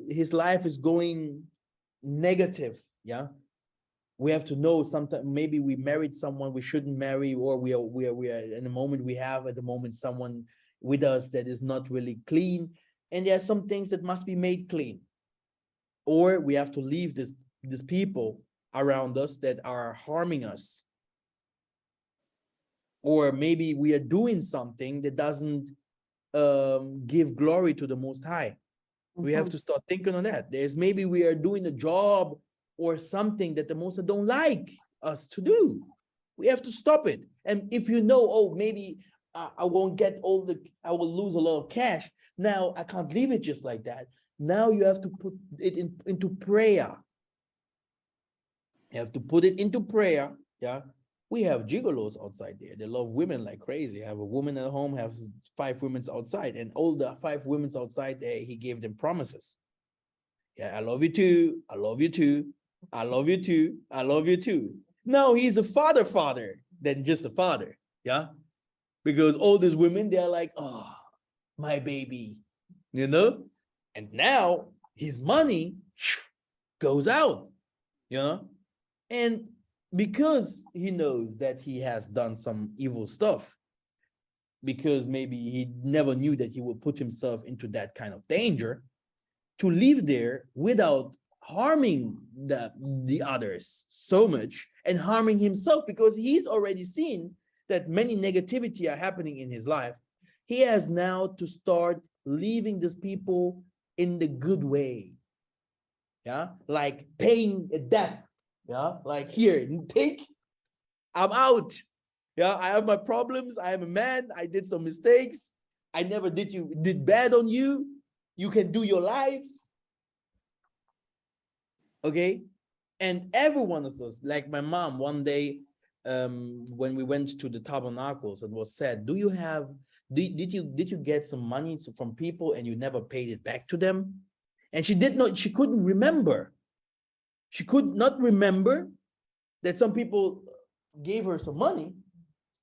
his life is going negative, yeah, we have to know sometimes maybe we married someone we shouldn't marry, or we are in the moment we have at the moment someone with us that is not really clean, and there are some things that must be made clean, or we have to leave these people around us that are harming us, or maybe we are doing something that doesn't give glory to the Most High. We have to start thinking on that. There's maybe we are doing a job or something that the Most High don't like us to do. We have to stop it. And if you know, oh, maybe I won't get I will lose a lot of cash. Now I can't leave it just like that. Now you have to put it into prayer. You have to put it into prayer. Yeah. We have gigolos outside there. They love women like crazy. Have a woman at home, have 5 women outside, and all the 5 women outside there, he gave them promises. Yeah, I love you too. I love you too. I love you too. I love you too. No, he's a father than just a father. Yeah. Because all these women, they're like, oh, my baby, you know? And now his money goes out, you know? And because he knows that he has done some evil stuff, because maybe he never knew that he would put himself into that kind of danger, to live there without harming the others so much and harming himself, because he's already seen that many negativity are happening in his life. He has now to start leaving these people in the good way. Yeah, like paying a debt. Yeah, like here, take, I'm out. Yeah, I have my problems. I am a man. I did some mistakes. I never did bad on you. You can do your life. Okay. And every one of us, like my mom, one day, when we went to the tabernacles, it was said, did you get some money from people and you never paid it back to them? And she couldn't remember. She could not remember that some people gave her some money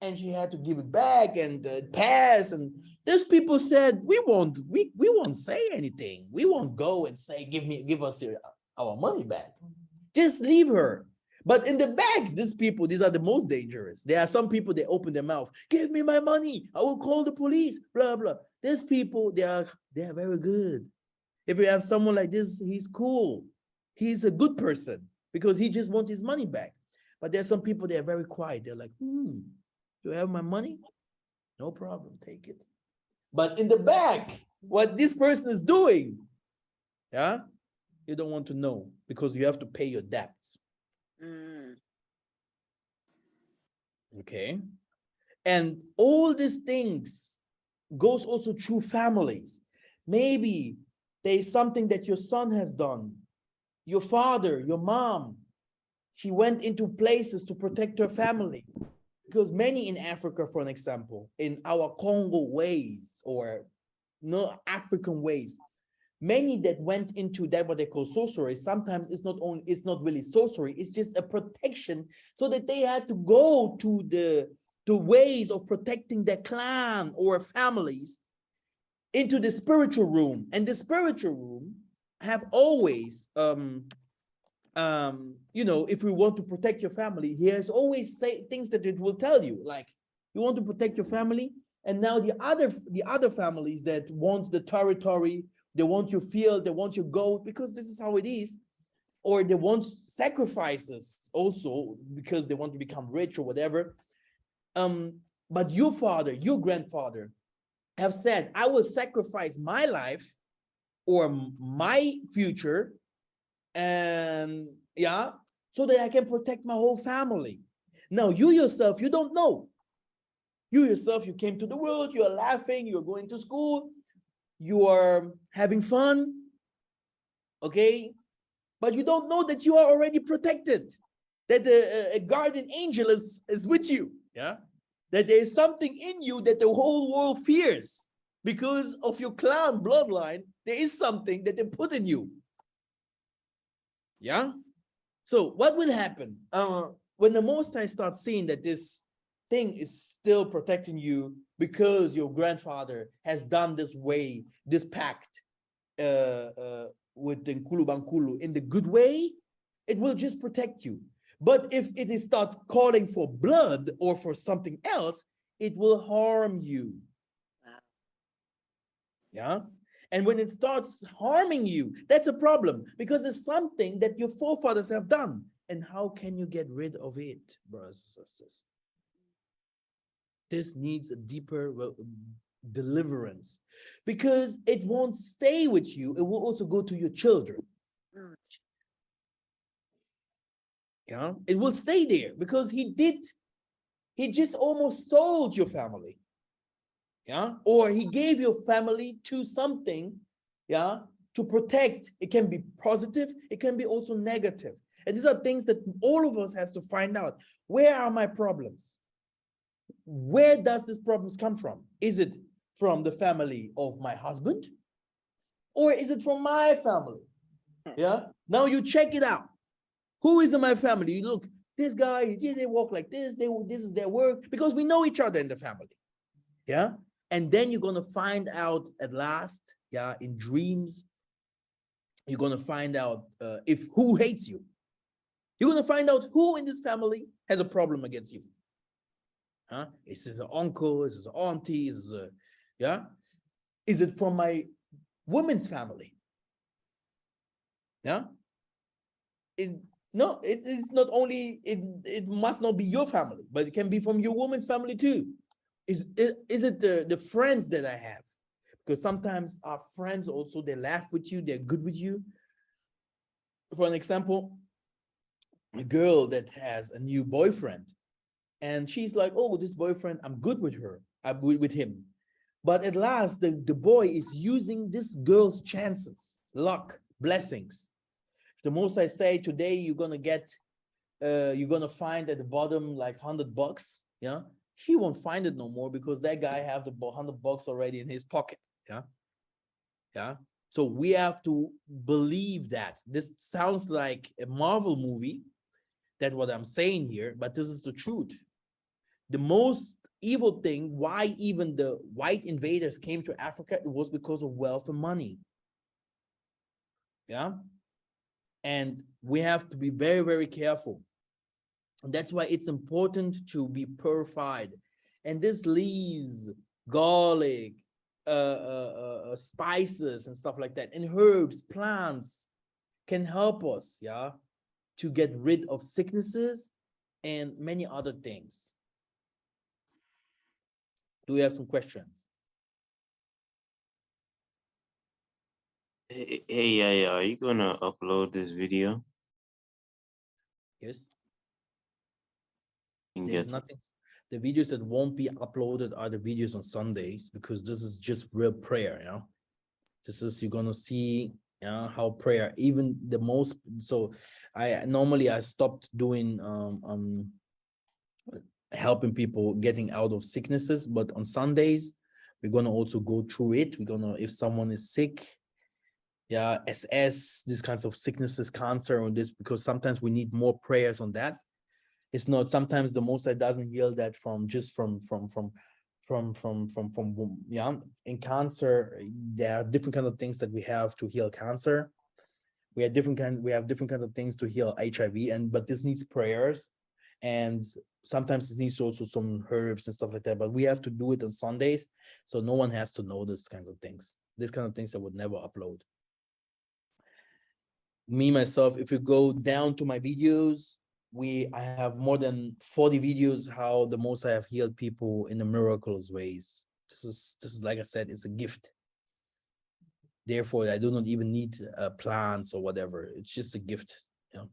and she had to give it back and pass. And those people said, we won't say anything. We won't go and say, give us our money back. Just leave her. But in the back, these are the most dangerous. There are some people, they open their mouth, give me my money, I will call the police, blah, blah. These people, they are very good. If you have someone like this, he's cool. He's a good person because he just wants his money back. But there are some people, they are very quiet. They're like, do you have my money? No problem, take it. But in the back, what this person is doing, yeah, you don't want to know because you have to pay your debts. Okay. And all these things goes also through families. Maybe there's something that your son has done. Your father, your mom, she went into places to protect her family. Because many in Africa, for an example, in our Congo ways or no African ways, many that went into that what they call sorcery, sometimes it's not really sorcery, it's just a protection, so that they had to go to the ways of protecting their clan or families into the spiritual room. And the spiritual room have always if we want to protect your family, here's always things that it will tell you, like you want to protect your family, and now the other families that want the territory, they want your field, they want your goat, because this is how it is, or they want sacrifices also because they want to become rich or whatever. But your father, your grandfather have said, I will sacrifice my life or my future, and so that I can protect my whole family. Now you yourself, you don't know. You yourself, you came to the world, you are laughing, you're going to school, you are having fun, okay? But you don't know that you are already protected, that a guardian angel is with you, yeah? That there is something in you that the whole world fears because of your clan bloodline. There is something that they put in you. Yeah. So what will happen when the Most High starts seeing that this thing is still protecting you because your grandfather has done this way, this pact with the Nkulu Bankulu in the good way, it will just protect you. But if it is start calling for blood or for something else, it will harm you. Yeah. And when it starts harming you, that's a problem because it's something that your forefathers have done. And how can you get rid of it, brothers and sisters? This needs a deeper deliverance because it won't stay with you. It will also go to your children. Yeah, it will stay there because he just almost sold your family. Yeah, or he gave your family to something, yeah, to protect. It can be positive, it can be also negative. And these are things that all of us has to find out. Where are my problems? Where does these problems come from? Is it from the family of my husband? Or is it from my family? Yeah, now you check it out. Who is in my family? You look, this guy, they walk like this, this is their work, because we know each other in the family. Yeah. And then you're going to find out at last, yeah, in dreams, you're going to find out who hates you. You're going to find out who in this family has a problem against you. Huh? Is this an uncle? Is this an auntie? Is this a, yeah? Is it from my woman's family? Yeah. No, it is not only, it must not be your family, but it can be from your woman's family too. Is it the friends that I have? Because sometimes our friends also, they laugh with you, they're good with you. For an example, a girl that has a new boyfriend, and she's like, oh, this boyfriend, I'm good with her, I'm good with him. But at last, the boy is using this girl's chances, luck, blessings. If the most I say today, you're gonna find at the bottom like $100, yeah, he won't find it no more because that guy have the $100 already in his pocket, yeah, yeah. So we have to believe that. This sounds like a Marvel movie, that's what I'm saying here, but this is the truth. The most evil thing, why even the white invaders came to Africa, it was because of wealth and money. Yeah. And we have to be very, very careful. And that's why it's important to be purified. And this leaves garlic, spices and stuff like that, and herbs, plants can help us, yeah, to get rid of sicknesses and many other things. Do we have some questions? Hey, yeah, are you gonna upload this video? Yes. And There's get nothing. The videos that won't be uploaded are the videos on Sundays, because this is just real prayer, you know. This is, you're gonna see, you know, how prayer, even the most, so I stopped doing helping people getting out of sicknesses, but on Sundays we're gonna also go through it. We're gonna, if someone is sick, yeah, SS, these kinds of sicknesses, cancer, or this, because sometimes we need more prayers on that. It's not, sometimes the Most High doesn't heal that from yeah. In cancer, there are different kinds of things that we have to heal cancer. We have different kinds of things to heal HIV, but this needs prayers, and sometimes it needs also some herbs and stuff like that. But we have to do it on Sundays, so no one has to know these kinds of things. These kind of things I would never upload. Me myself, if you go down to my videos, I have more than 40 videos how the Most High have healed people in the miraculous ways. This is like I said, it's a gift. Therefore, I do not even need plants or whatever. It's just a gift, you know.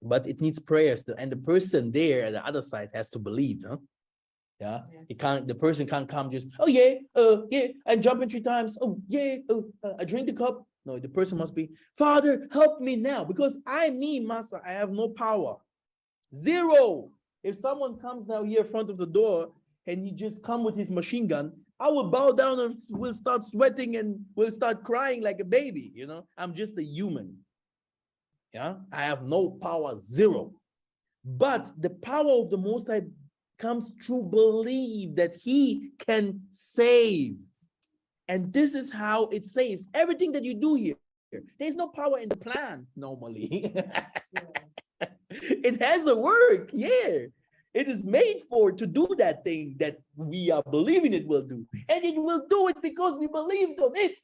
But it needs prayers, and the person there at the other side has to believe, huh? Yeah, the person can't come just, oh yeah, I'm jumping 3 times. Oh yeah, I drink the cup. No, the person must be, Father, help me now, because I'm me, Massa. I have no power. Zero. If someone comes now here in front of the door and he just come with his machine gun, I will bow down and will start sweating and will start crying like a baby. You know, I'm just a human. Yeah, I have no power, zero. But the power of the Most High comes through belief that He can save. And this is how it saves. Everything that you do here, there's no power in the plan normally. It has a work, yeah. It is made to do that thing that we are believing it will do. And it will do it because we believed on it.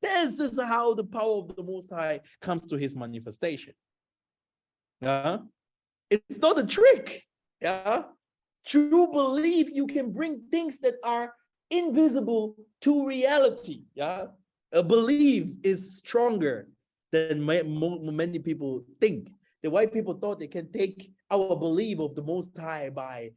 This is how the power of the Most High comes to His manifestation. Yeah, it's not a trick. Yeah, true belief, you can bring things that are invisible to reality. Yeah, a belief is stronger than many people think. The white people thought they can take our belief of the Most High by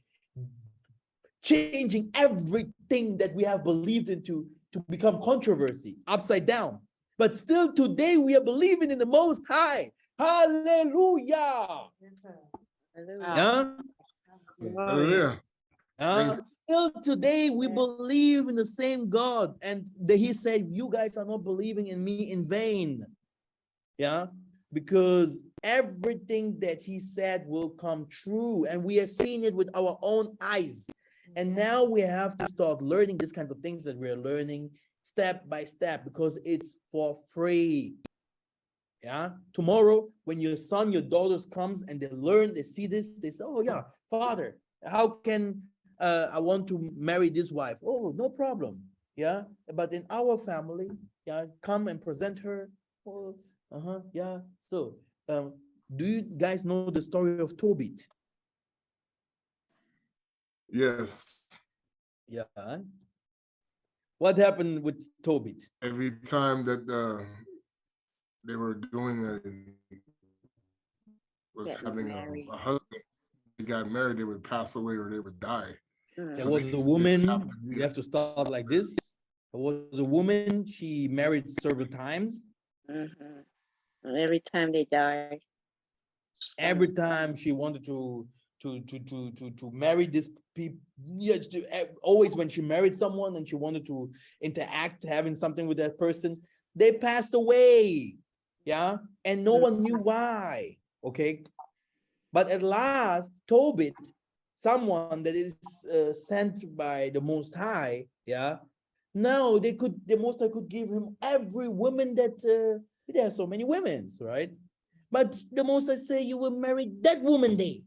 changing everything that we have believed into to become controversy, upside down. But still today we are believing in the Most High. Hallelujah. Yeah. Hallelujah. Still today we believe in the same God, and He said, you guys are not believing in me in vain. Yeah, because everything that He said will come true, and we are seeing it with our own eyes. And now we have to start learning these kinds of things that we're learning step by step, because it's for free. Yeah. Tomorrow, when your son, your daughters comes and they learn, they see this, they say, oh yeah, father, how can I want to marry this wife? Oh, no problem. Yeah. But in our family, yeah, come and present her. Oh, yeah. So, do you guys know the story of Tobit? Yes. Yeah. What happened with Tobit? Every time that they were doing was Getting having married. a husband, they got married, they would pass away or they would die. Mm. There So was they a used to woman, have to you have to start like this. There was a woman, she married several times. Mhm. And every time they die. Every time she wanted to marry this people, yeah, always when she married someone and she wanted to interact, having something with that person, they passed away. Yeah, and no one knew why. Okay, but at last, Tobit, someone that is sent by the Most High, yeah. Now the Most High could give him every woman that there are so many women, right? But the Most High say you will marry that woman there.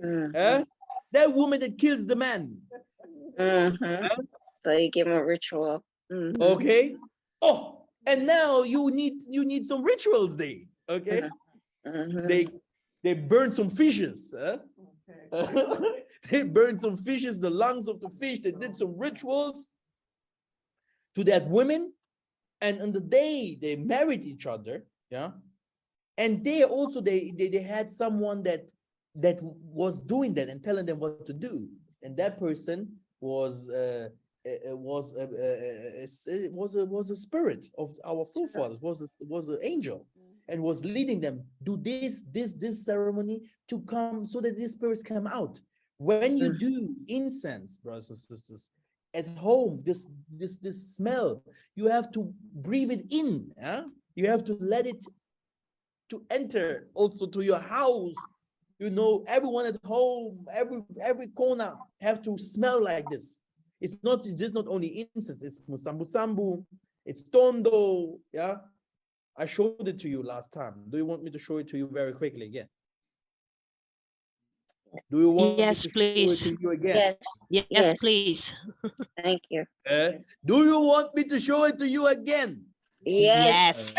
Mhm. That woman that kills the man. Mhm. So you give them a ritual. Mhm. Okay. Oh, and now you need some rituals there. Okay. Mhm. They burn some fishes. They burned some fishes, the lungs of the fish. They did some rituals to that woman, and on the day they married each other, yeah. And they also they had someone that was doing that and telling them what to do, and that person was was a spirit of our forefathers, was an angel, and was leading them do this ceremony to come so that these spirits come out. When you do incense, brothers and sisters, at home, this smell, you have to breathe it in. Yeah? You have to let it to enter also to your house. You know, everyone at home, every corner have to smell like this. It's just not only incense, it's musambu sambu, it's tondo. Yeah, I showed it to you last time. Do you want me to show it to you very quickly again? Do you want Yes, me to please. show it to you again? Yes, please. Thank you. Do you want me to show it to you again? Yes.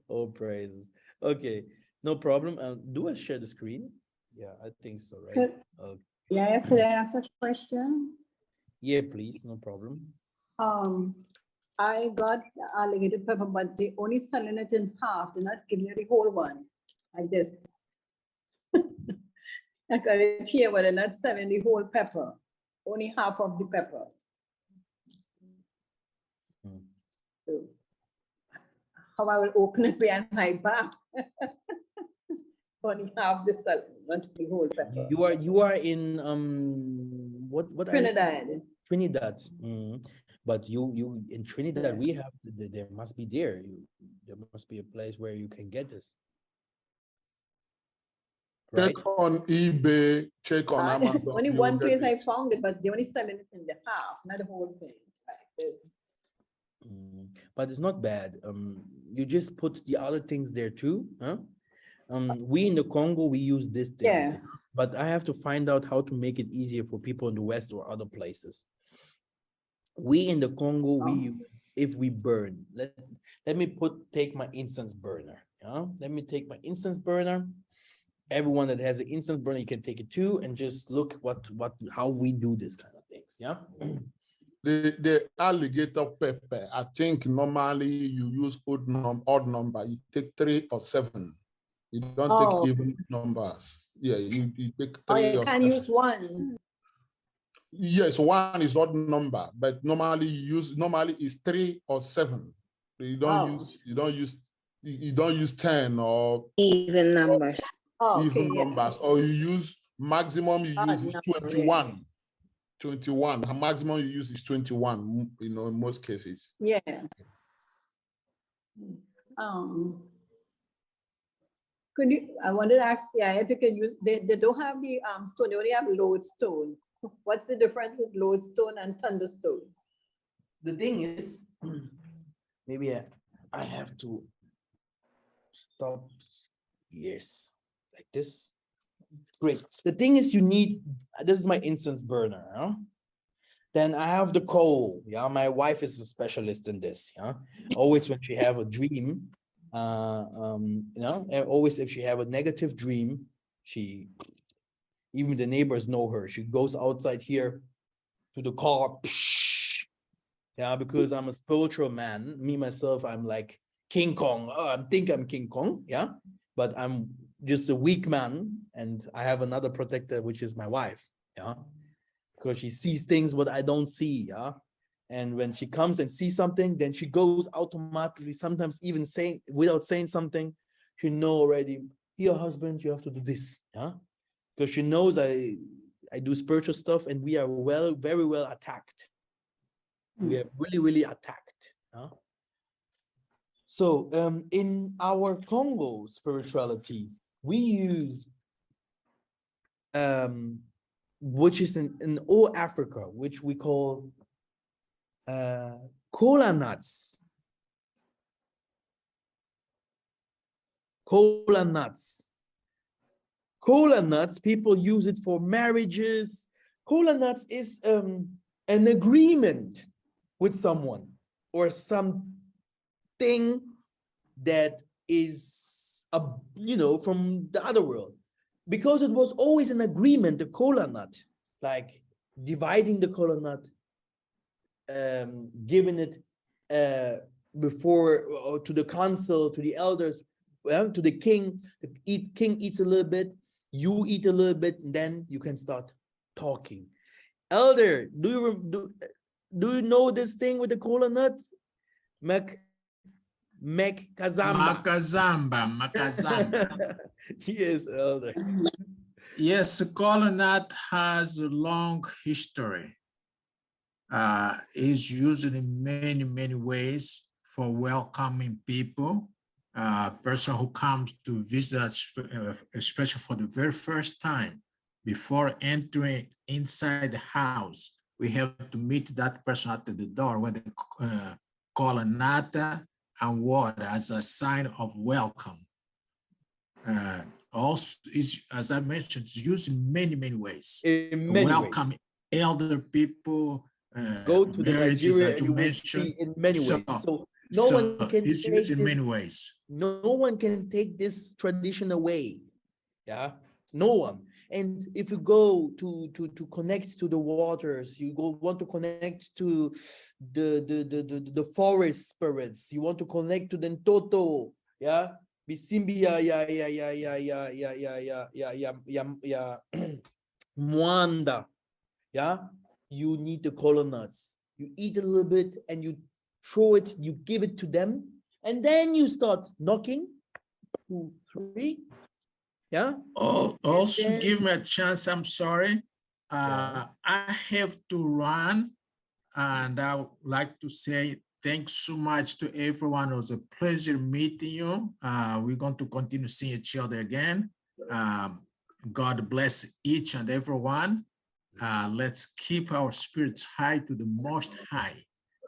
Oh, praises. Okay, no problem. Do I share the screen? Yeah, I think so, right? Yeah, could I ask a question? Yeah, please, no problem. I got alligator pepper, but they only selling it in half. They're not giving you the whole one, like this. I got it here, but they're not selling the whole pepper. Only half of the pepper. So, how I will open it behind my back. Only half the salad, not the whole pepper. You are in what Trinidad. Trinidad. But you in Trinidad, we have there must be there must be a place where you can get this. Right? Check on eBay, check on Amazon. Only one place I found it, but they only selling it in the half, not the whole thing, like this. But it's not bad. You just put the other things there too, huh? We in the Congo, we use this thing, Yeah. but I have to find out how to make it easier for people in the West or other places. We in the Congo, we use, if we burn, let me take my incense burner. Yeah, let me take my incense burner. Everyone that has an incense burner, you can take it too, and just look how we do this kind of things. Yeah. The alligator pepper, I think normally you use odd number. You take 3 or 7. You don't take even numbers. Yeah, you take 3 you or can 7. use 1. Yes, 1 is odd number, but normally is 3 or 7. You don't use 10 or even numbers. Even numbers, or you use maximum you use is 21. 21. The maximum you use is 21, in most cases. Yeah. Could you, I wanted to ask, if you can use, they don't have the stone, they only have lodestone. What's the difference with lodestone and thunderstone? The thing is, maybe I have to stop. Yes, like this. Great. The thing is, you need, this is my incense burner. Huh? Then I have the coal. Yeah, my wife is a specialist in this. Yeah, always when she have a dream, and always if she have a negative dream, even the neighbors know her. She goes outside here to the car. Yeah, because I'm a spiritual man. Me myself, I'm like King Kong. Oh, I think I'm King Kong. Yeah, but I'm just a weak man, and I have another protector, which is my wife. Yeah, because she sees things what I don't see. Yeah, and when she comes and sees something, then she goes automatically. Sometimes even saying without saying something, she know already. Your husband, you have to do this. Yeah, because she knows I do spiritual stuff, and we are very well attacked. We are really attacked. Huh? So in our Congo spirituality, we use which is in all Africa, which we call Kola nuts. Kola nuts. Kola nuts, people use it for marriages. Kola nuts is an agreement with someone or something that is from the other world, because it was always an agreement. The kola nut, like dividing the kola nut, giving it before to the council, to the elders, to the king. The king eats a little bit, you eat a little bit, and then you can start talking. Elder, do you know this thing with the kola nut? Makazamba. Yes, elder. Yes, kola nut has a long history. Is used in many ways for welcoming people. Person who comes to visit, especially for the very first time, before entering inside the house, we have to meet that person at the door with the kola nut and water as a sign of welcome. Also, is, as I mentioned, it's used in many ways. In many welcome ways. Elder people, go to the Nigeria, as you mentioned, in many ways. So no one can it's take used in this, many ways. no one can take this tradition away. Yeah, no one. And if you go to connect to the waters, you want to connect to the forest spirits, you want to connect to the Ntoto, yeah, Bisimbia, Mwanda, yeah, you need the kola nuts. You eat a little bit and you throw it, you give it to them, and then you start knocking. 2, 3. Yeah. Also, then, give me a chance. I'm sorry. I have to run, and I would like to say thanks so much to everyone. It was a pleasure meeting you. We're going to continue seeing each other again. God bless each and everyone. Let's keep our spirits high to the Most High.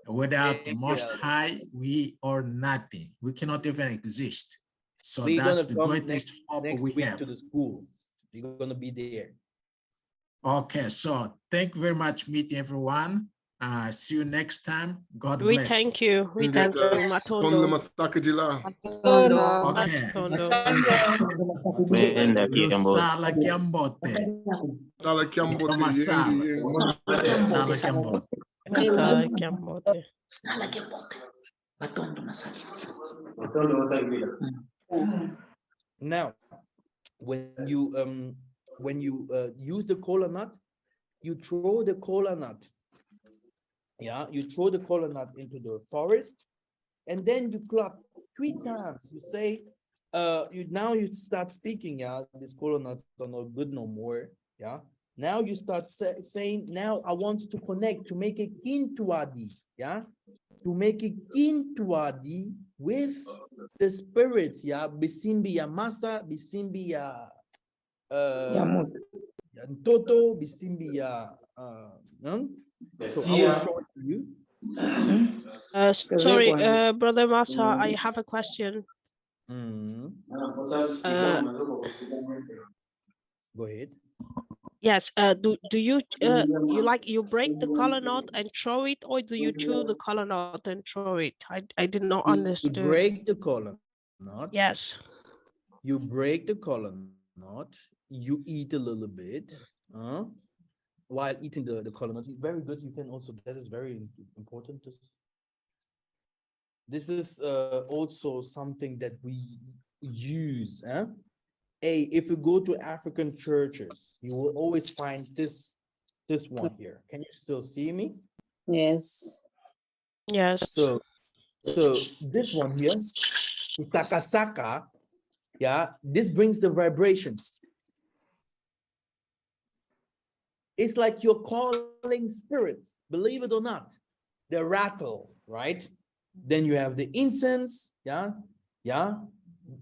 Without the Most High, we are nothing. We cannot even exist. So we're that's gonna the come greatest hope we week have. to the school. We're gonna be there. Okay, so thank you very much, meeting everyone. See you next time. God We bless. thank you. We thank you, Matondo. Okay. Sala Kiambote. Sala Kiambote. Sala Kiambote. Sala Kiambote. Sala Kiambote. Matondo Masali. Now, when you use the kola nut, you throw the kola nut. Yeah, you throw the kola nut into the forest, and then you clap 3 times. You say, you start speaking. Yeah, these kola nuts are not good no more. Yeah. Now you start saying, now I want to connect to make a Kintuadi. Yeah, to make a Kintuadi with the spirits. Yeah, Bisimbi Massa, Bisimbi Toto, Bisimbi so I will show it to you. Sorry, Brother Massa, I have a question. Go ahead. Yes, do you you break the color knot and throw it, or do you chew the color knot and throw it? I did not You understand. break the color knot. Yes. You break the color knot. You eat a little bit, while eating the color knot. Very good. You can also, that is very important. This is also something that we use. If you go to African churches, you will always find this one here. Can you still see me? Yes. Yes. So this one here, Saka, yeah, this brings the vibrations. It's like you're calling spirits, believe it or not. The rattle, right? Then you have the incense, yeah,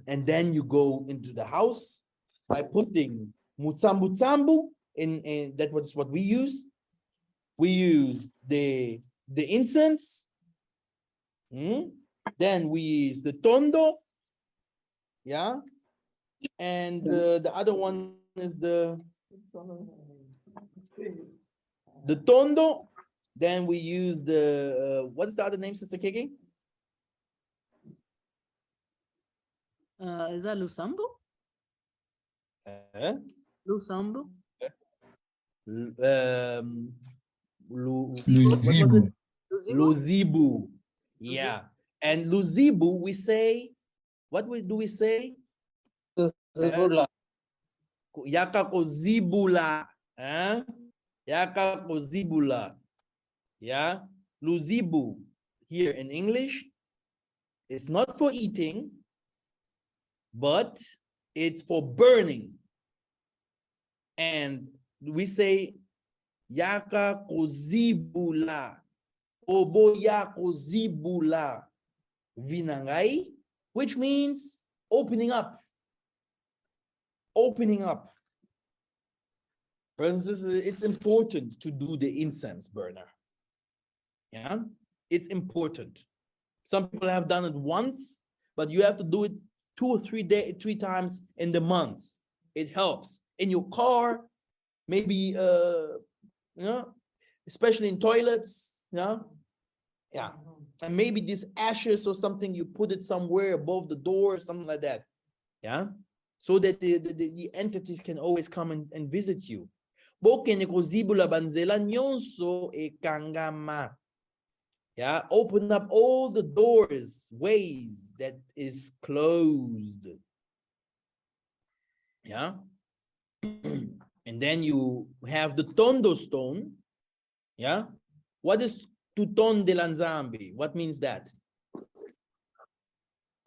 and then you go into the house by putting mutsambu in that was what we use. We use the incense, then we use the tondo, yeah, and the other one is the tondo. Then we use the what's the other name, Sister Kiki? Is that Lusambo? Lusambo? Luzibu. Luzibu. Yeah. And Luzibu, we say, what do we say? Yakakozibula. Yakakozibula. Yeah. Luzibu here in English, it's not for eating, but it's for burning. And we say yaka kozibula, obo ya kozibula vinangai, which means opening up. Opening up. Brothers and sisters, it's important to do the incense burner. Yeah, it's important. Some people have done it once, but you have to do it 2 or 3 times in the month. It helps in your car, maybe especially in toilets, yeah, and maybe these ashes or something, you put it somewhere above the door or something like that, yeah, so that the entities can always come and visit you. Yeah, open up all the doors, ways that is closed. Yeah. And then you have the tondo stone. Yeah. What is tuton de lanzambi? What means that?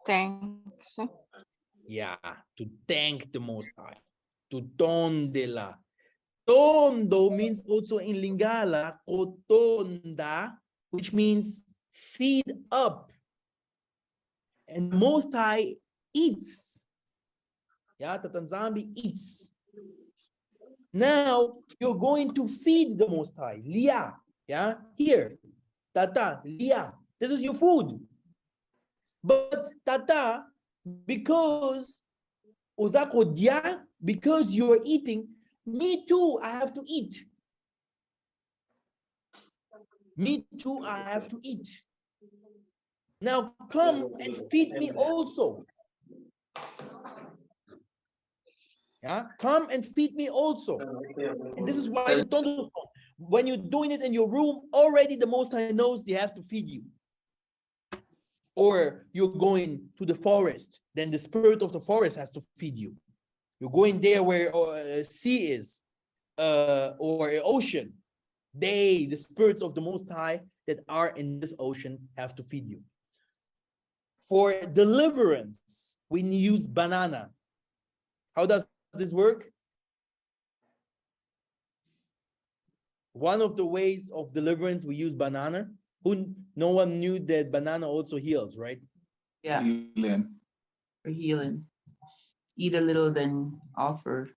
Thanks. Yeah, to thank the Most High. Tuton de la. Tondo means also in Lingala, kotonda, which means feed up. And the Most High eats. Yeah, Tatanzambi eats. Now you're going to feed the Most High. Lia. Yeah, here. Tata, Lia. This is your food. But Tata, because Ozako dia, because you're eating, me too, I have to eat. Me too, I have to eat. Now come and feed me also. Yeah, come and feed me also. And this is why the tondo, when you're doing it in your room, already the Most High knows they have to feed you. Or you're going to the forest, then the spirit of the forest has to feed you. You're going there where a sea is, or an ocean. The spirits of the Most High that are in this ocean have to feed you. For deliverance, we use banana. How does this work? One of the ways of deliverance, we use banana. No one knew that banana also heals, right? Yeah. For healing. Eat a little, then offer.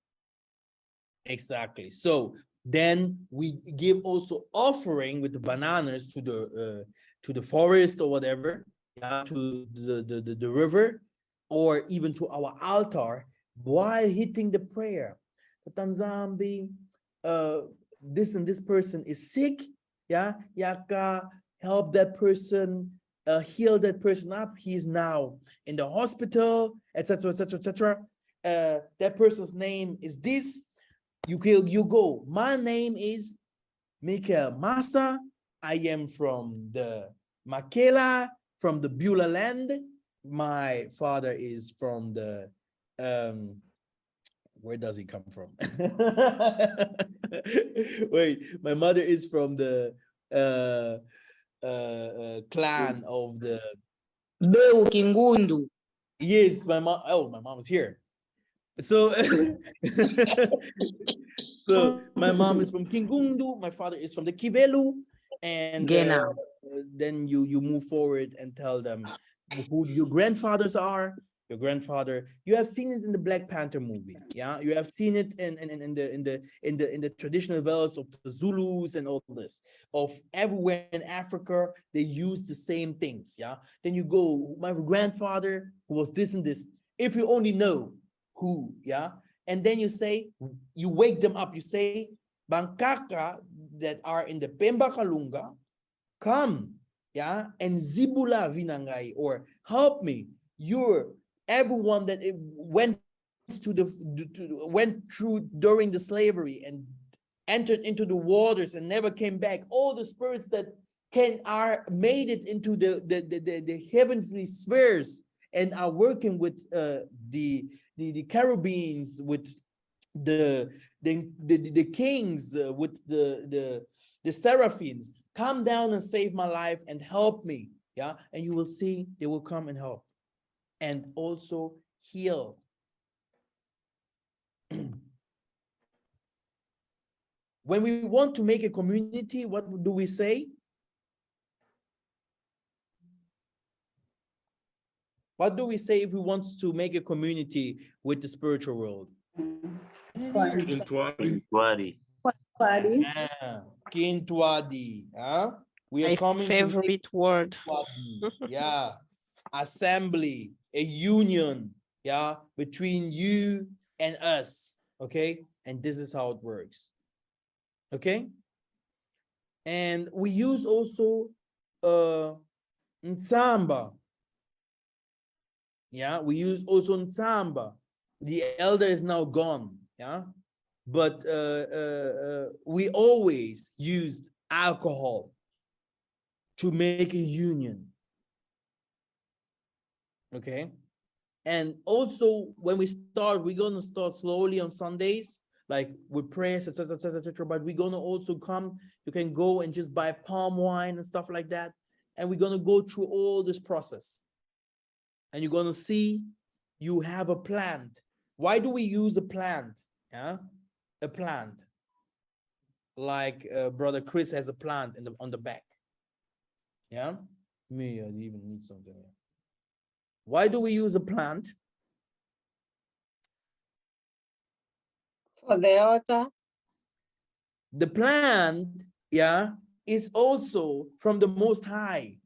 Exactly. So Then we give also offering with the bananas to the forest or whatever, yeah, to the river, or even to our altar while hitting the prayer. Tanzambi, this and this person is sick, yeah, Yaka, help that person, heal that person up. He's now in the hospital, etc., etc., etc. That person's name is this. You go. My name is Mikhael Massa. I am from the Mikhael, from the Beulah land. My father is from the where does he come from? Wait, my mother is from the clan of the Kingundu. Yes, my mom. Oh, my mom is here. So, so my mom is from Kingundu. My father is from the Kivelu, and then you move forward and tell them who your grandfathers are. Your grandfather. You have seen it in the Black Panther movie. Yeah, you have seen it in the traditional bells of the Zulus and all this. Of everywhere in Africa, they use the same things. Yeah. Then you go. My grandfather was this and this. If you only know who, yeah, and then you say, you wake them up. You say, Bankaka that are in the Pemba Kalunga, come, yeah, and Zibula Vinangai, or help me. You're everyone that went through during the slavery and entered into the waters and never came back. All the spirits that are made it into the heavenly spheres and are working with the cherubins, with the kings, with the seraphims. Come down and save my life and help me. Yeah, and you will see they will come and help. And also heal. When we want to make a community, what do we say? What do we say if we want to make a community with the spiritual world? Kintuadi. Kintuadi. Huh? We are My coming favorite to make word. yeah. Assembly, a union, yeah, between you and us, okay? And this is how it works, okay? And we use also Nsamba. Yeah, we use also Nsamba. The elder is now gone, yeah? But we always used alcohol to make a union. Okay. And also when we start, we're going to start slowly on Sundays, like with prayers, etc., but we're going to also come, you can go and just buy palm wine and stuff like that. And we're going to go through all this process. And you're going to see you have a plant. Why do we use a plant? Yeah, a plant. Like Brother Chris has a plant on the back. Yeah, me, I even need something. Why do we use a plant? For the altar. The plant, yeah, is also from the Most High.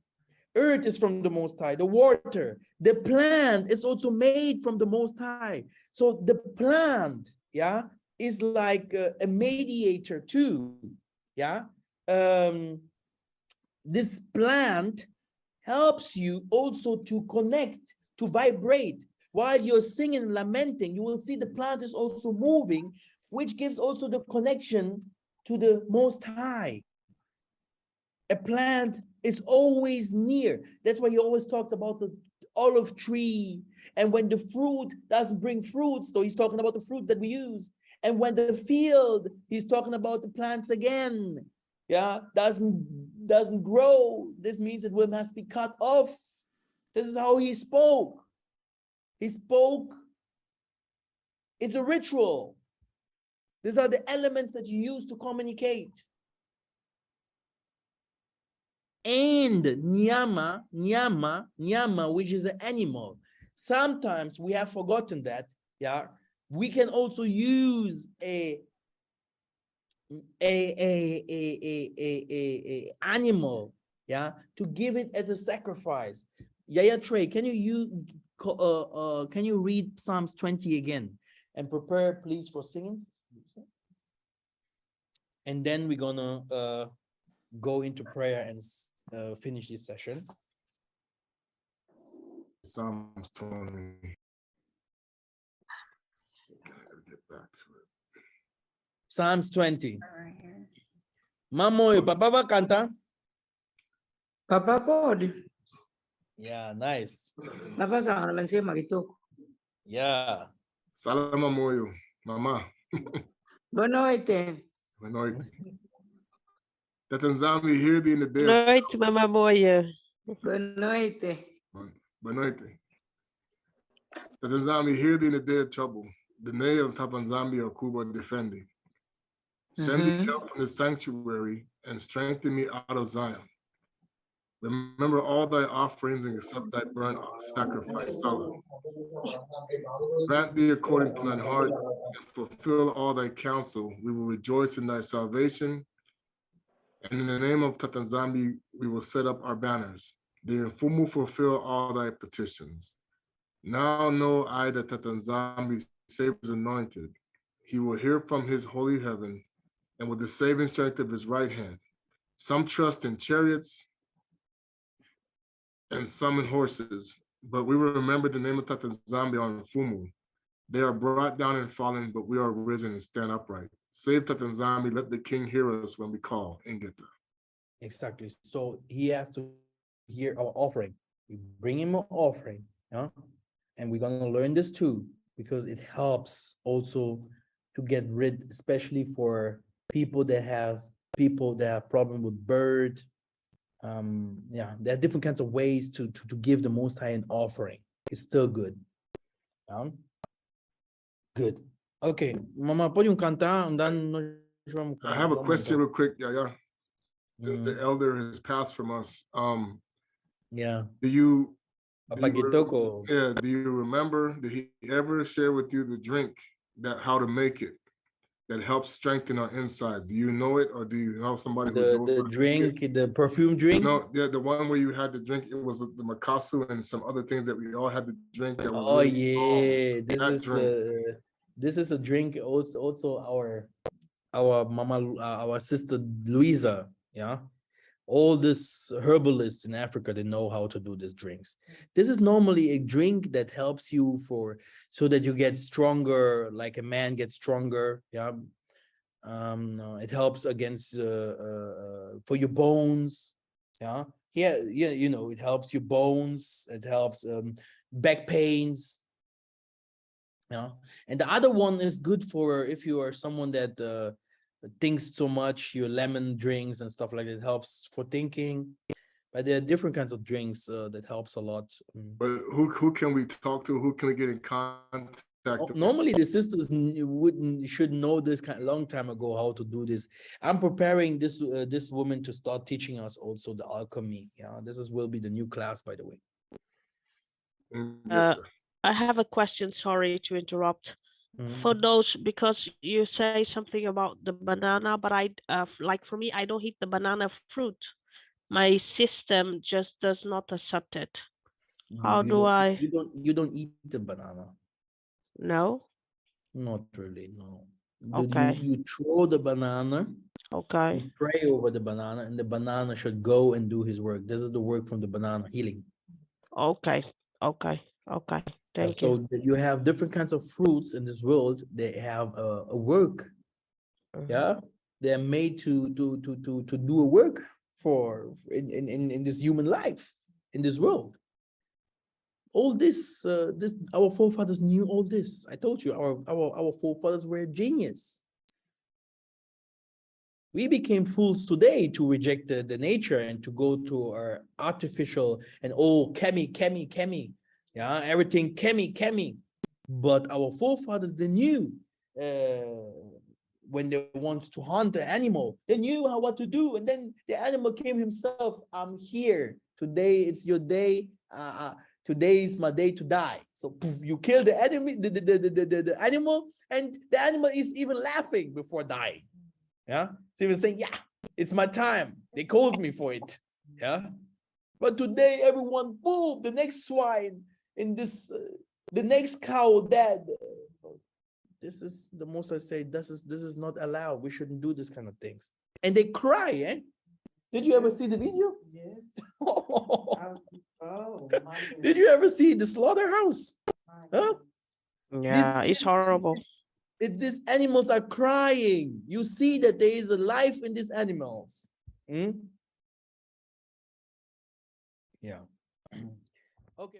Earth is from the Most High, the water. The plant is also made from the Most High. So the plant, yeah, is like a mediator too, yeah. This plant helps you also to connect, to vibrate. While you're singing and lamenting, you will see the plant is also moving, which gives also the connection to the Most High. A plant is always near. That's why he always talked about the olive tree. And when the fruit doesn't bring fruits, so he's talking about the fruits that we use. And when the field, he's talking about the plants again. Yeah, doesn't grow. This means it must be cut off. This is how he spoke. He spoke. It's a ritual. These are the elements that you use to communicate. And nyama, which is an animal. Sometimes we have forgotten that, yeah. We can also use a a animal, yeah, to give it as a sacrifice. Yaya Trey, can you read Psalms 20 again and prepare please for singing? And then we're gonna go into prayer and finish this session. Psalms 20. Get back to it. Psalms 20. Mamoy, Papa ba kanta? Papa pode. Yeah, nice. Papa sa lang siya magito. Yeah. Salama moyo, mama. Boa noite. Boa noite. Tatanzami, hear thee in the day of Noite, Mama Moya. Boa noite. Boa noite. Tatanzami, hear thee in the day of trouble. The name of Tatanzami or Kuba defending. Send me help from the sanctuary and strengthen me out of Zion. Remember all thy offerings and accept thy burnt sacrifice. Salah. Grant thee according to thine heart and fulfill all thy counsel. We will rejoice in thy salvation. And in the name of Tatanzambi, we will set up our banners. The Mfumu fulfill all thy petitions. Now know I that Tatanzambi Savior is anointed. He will hear from his holy heaven and with the saving strength of his right hand. Some trust in chariots and some in horses, but we will remember the name of Tatanzambi on Mfumu. They are brought down and fallen, but we are risen and stand upright. Save Tatanzambi, let the king hear us when we call IkekeR. Exactly. So he has to hear our offering. We bring him an offering, yeah? And we're gonna learn this too, because it helps also to get rid, especially for people that have problem with bird. Yeah, there are different kinds of ways to give the Most High an offering. It's still good. Good. Okay, Mama, pode cantar, and then I have a question real quick, Yaya. Since the elder has passed from us, yeah. Do you remember, did he ever share with you the drink how to make it that helps strengthen our insides? Do you know it, or do you know somebody who knows the drink, the perfume drink? No, yeah, the one where you had to drink, it was the makasu and some other things that we all had to drink that was really strong. This is a drink also our mama, our sister Luisa, yeah. All this herbalists in Africa, they know how to do these drinks. This is normally a drink that helps you so that you get stronger, like a man gets stronger, yeah. It helps against for your bones, yeah. You know, it helps your bones, it helps back pains, yeah. And the other one is good for if you are someone that thinks so much, your lemon drinks and stuff like that helps for thinking. But there are different kinds of drinks that helps a lot. But who can we talk to? Who can we get in contact with? Normally the sisters should know this long time ago how to do this. I'm preparing this woman to start teaching us also the alchemy. Yeah, will be the new class, by the way. I have a question. Sorry to interrupt. For those, because you say something about the banana, but I like for me, I don't eat the banana fruit. My system just does not accept it. How do I? You don't eat the banana. No. Not really. No. Okay. You throw the banana. Okay. You pray over the banana, and the banana should go and do his work. This is the work from the banana, healing. Okay. Okay. Okay. Thank you. So you have different kinds of fruits in this world. They have a work. Yeah, they're made to do a work in this human life, in this world. All this our forefathers knew all this. I told you our forefathers were genius. We became fools today to reject the nature and to go to our artificial and chemi. Yeah, everything chemi. But our forefathers, they knew when they want to hunt an animal, they knew what to do. And then the animal came himself. I'm here. Today it's your day. Today is my day to die. So poof, you kill the enemy, the animal, and the animal is even laughing before dying. Yeah. So he was saying, yeah, it's my time. They called me for it. Yeah. But today, everyone, boom, the next swine in this, the next cow dead. This is the most I say, this is not allowed. We shouldn't do this kind of things. And they cry, eh? Did you ever see the video? Yes. Did you ever see the slaughterhouse? Huh? Yeah, it's horrible. These animals are crying. You see that there is a life in these animals. Hmm? Yeah. Okay.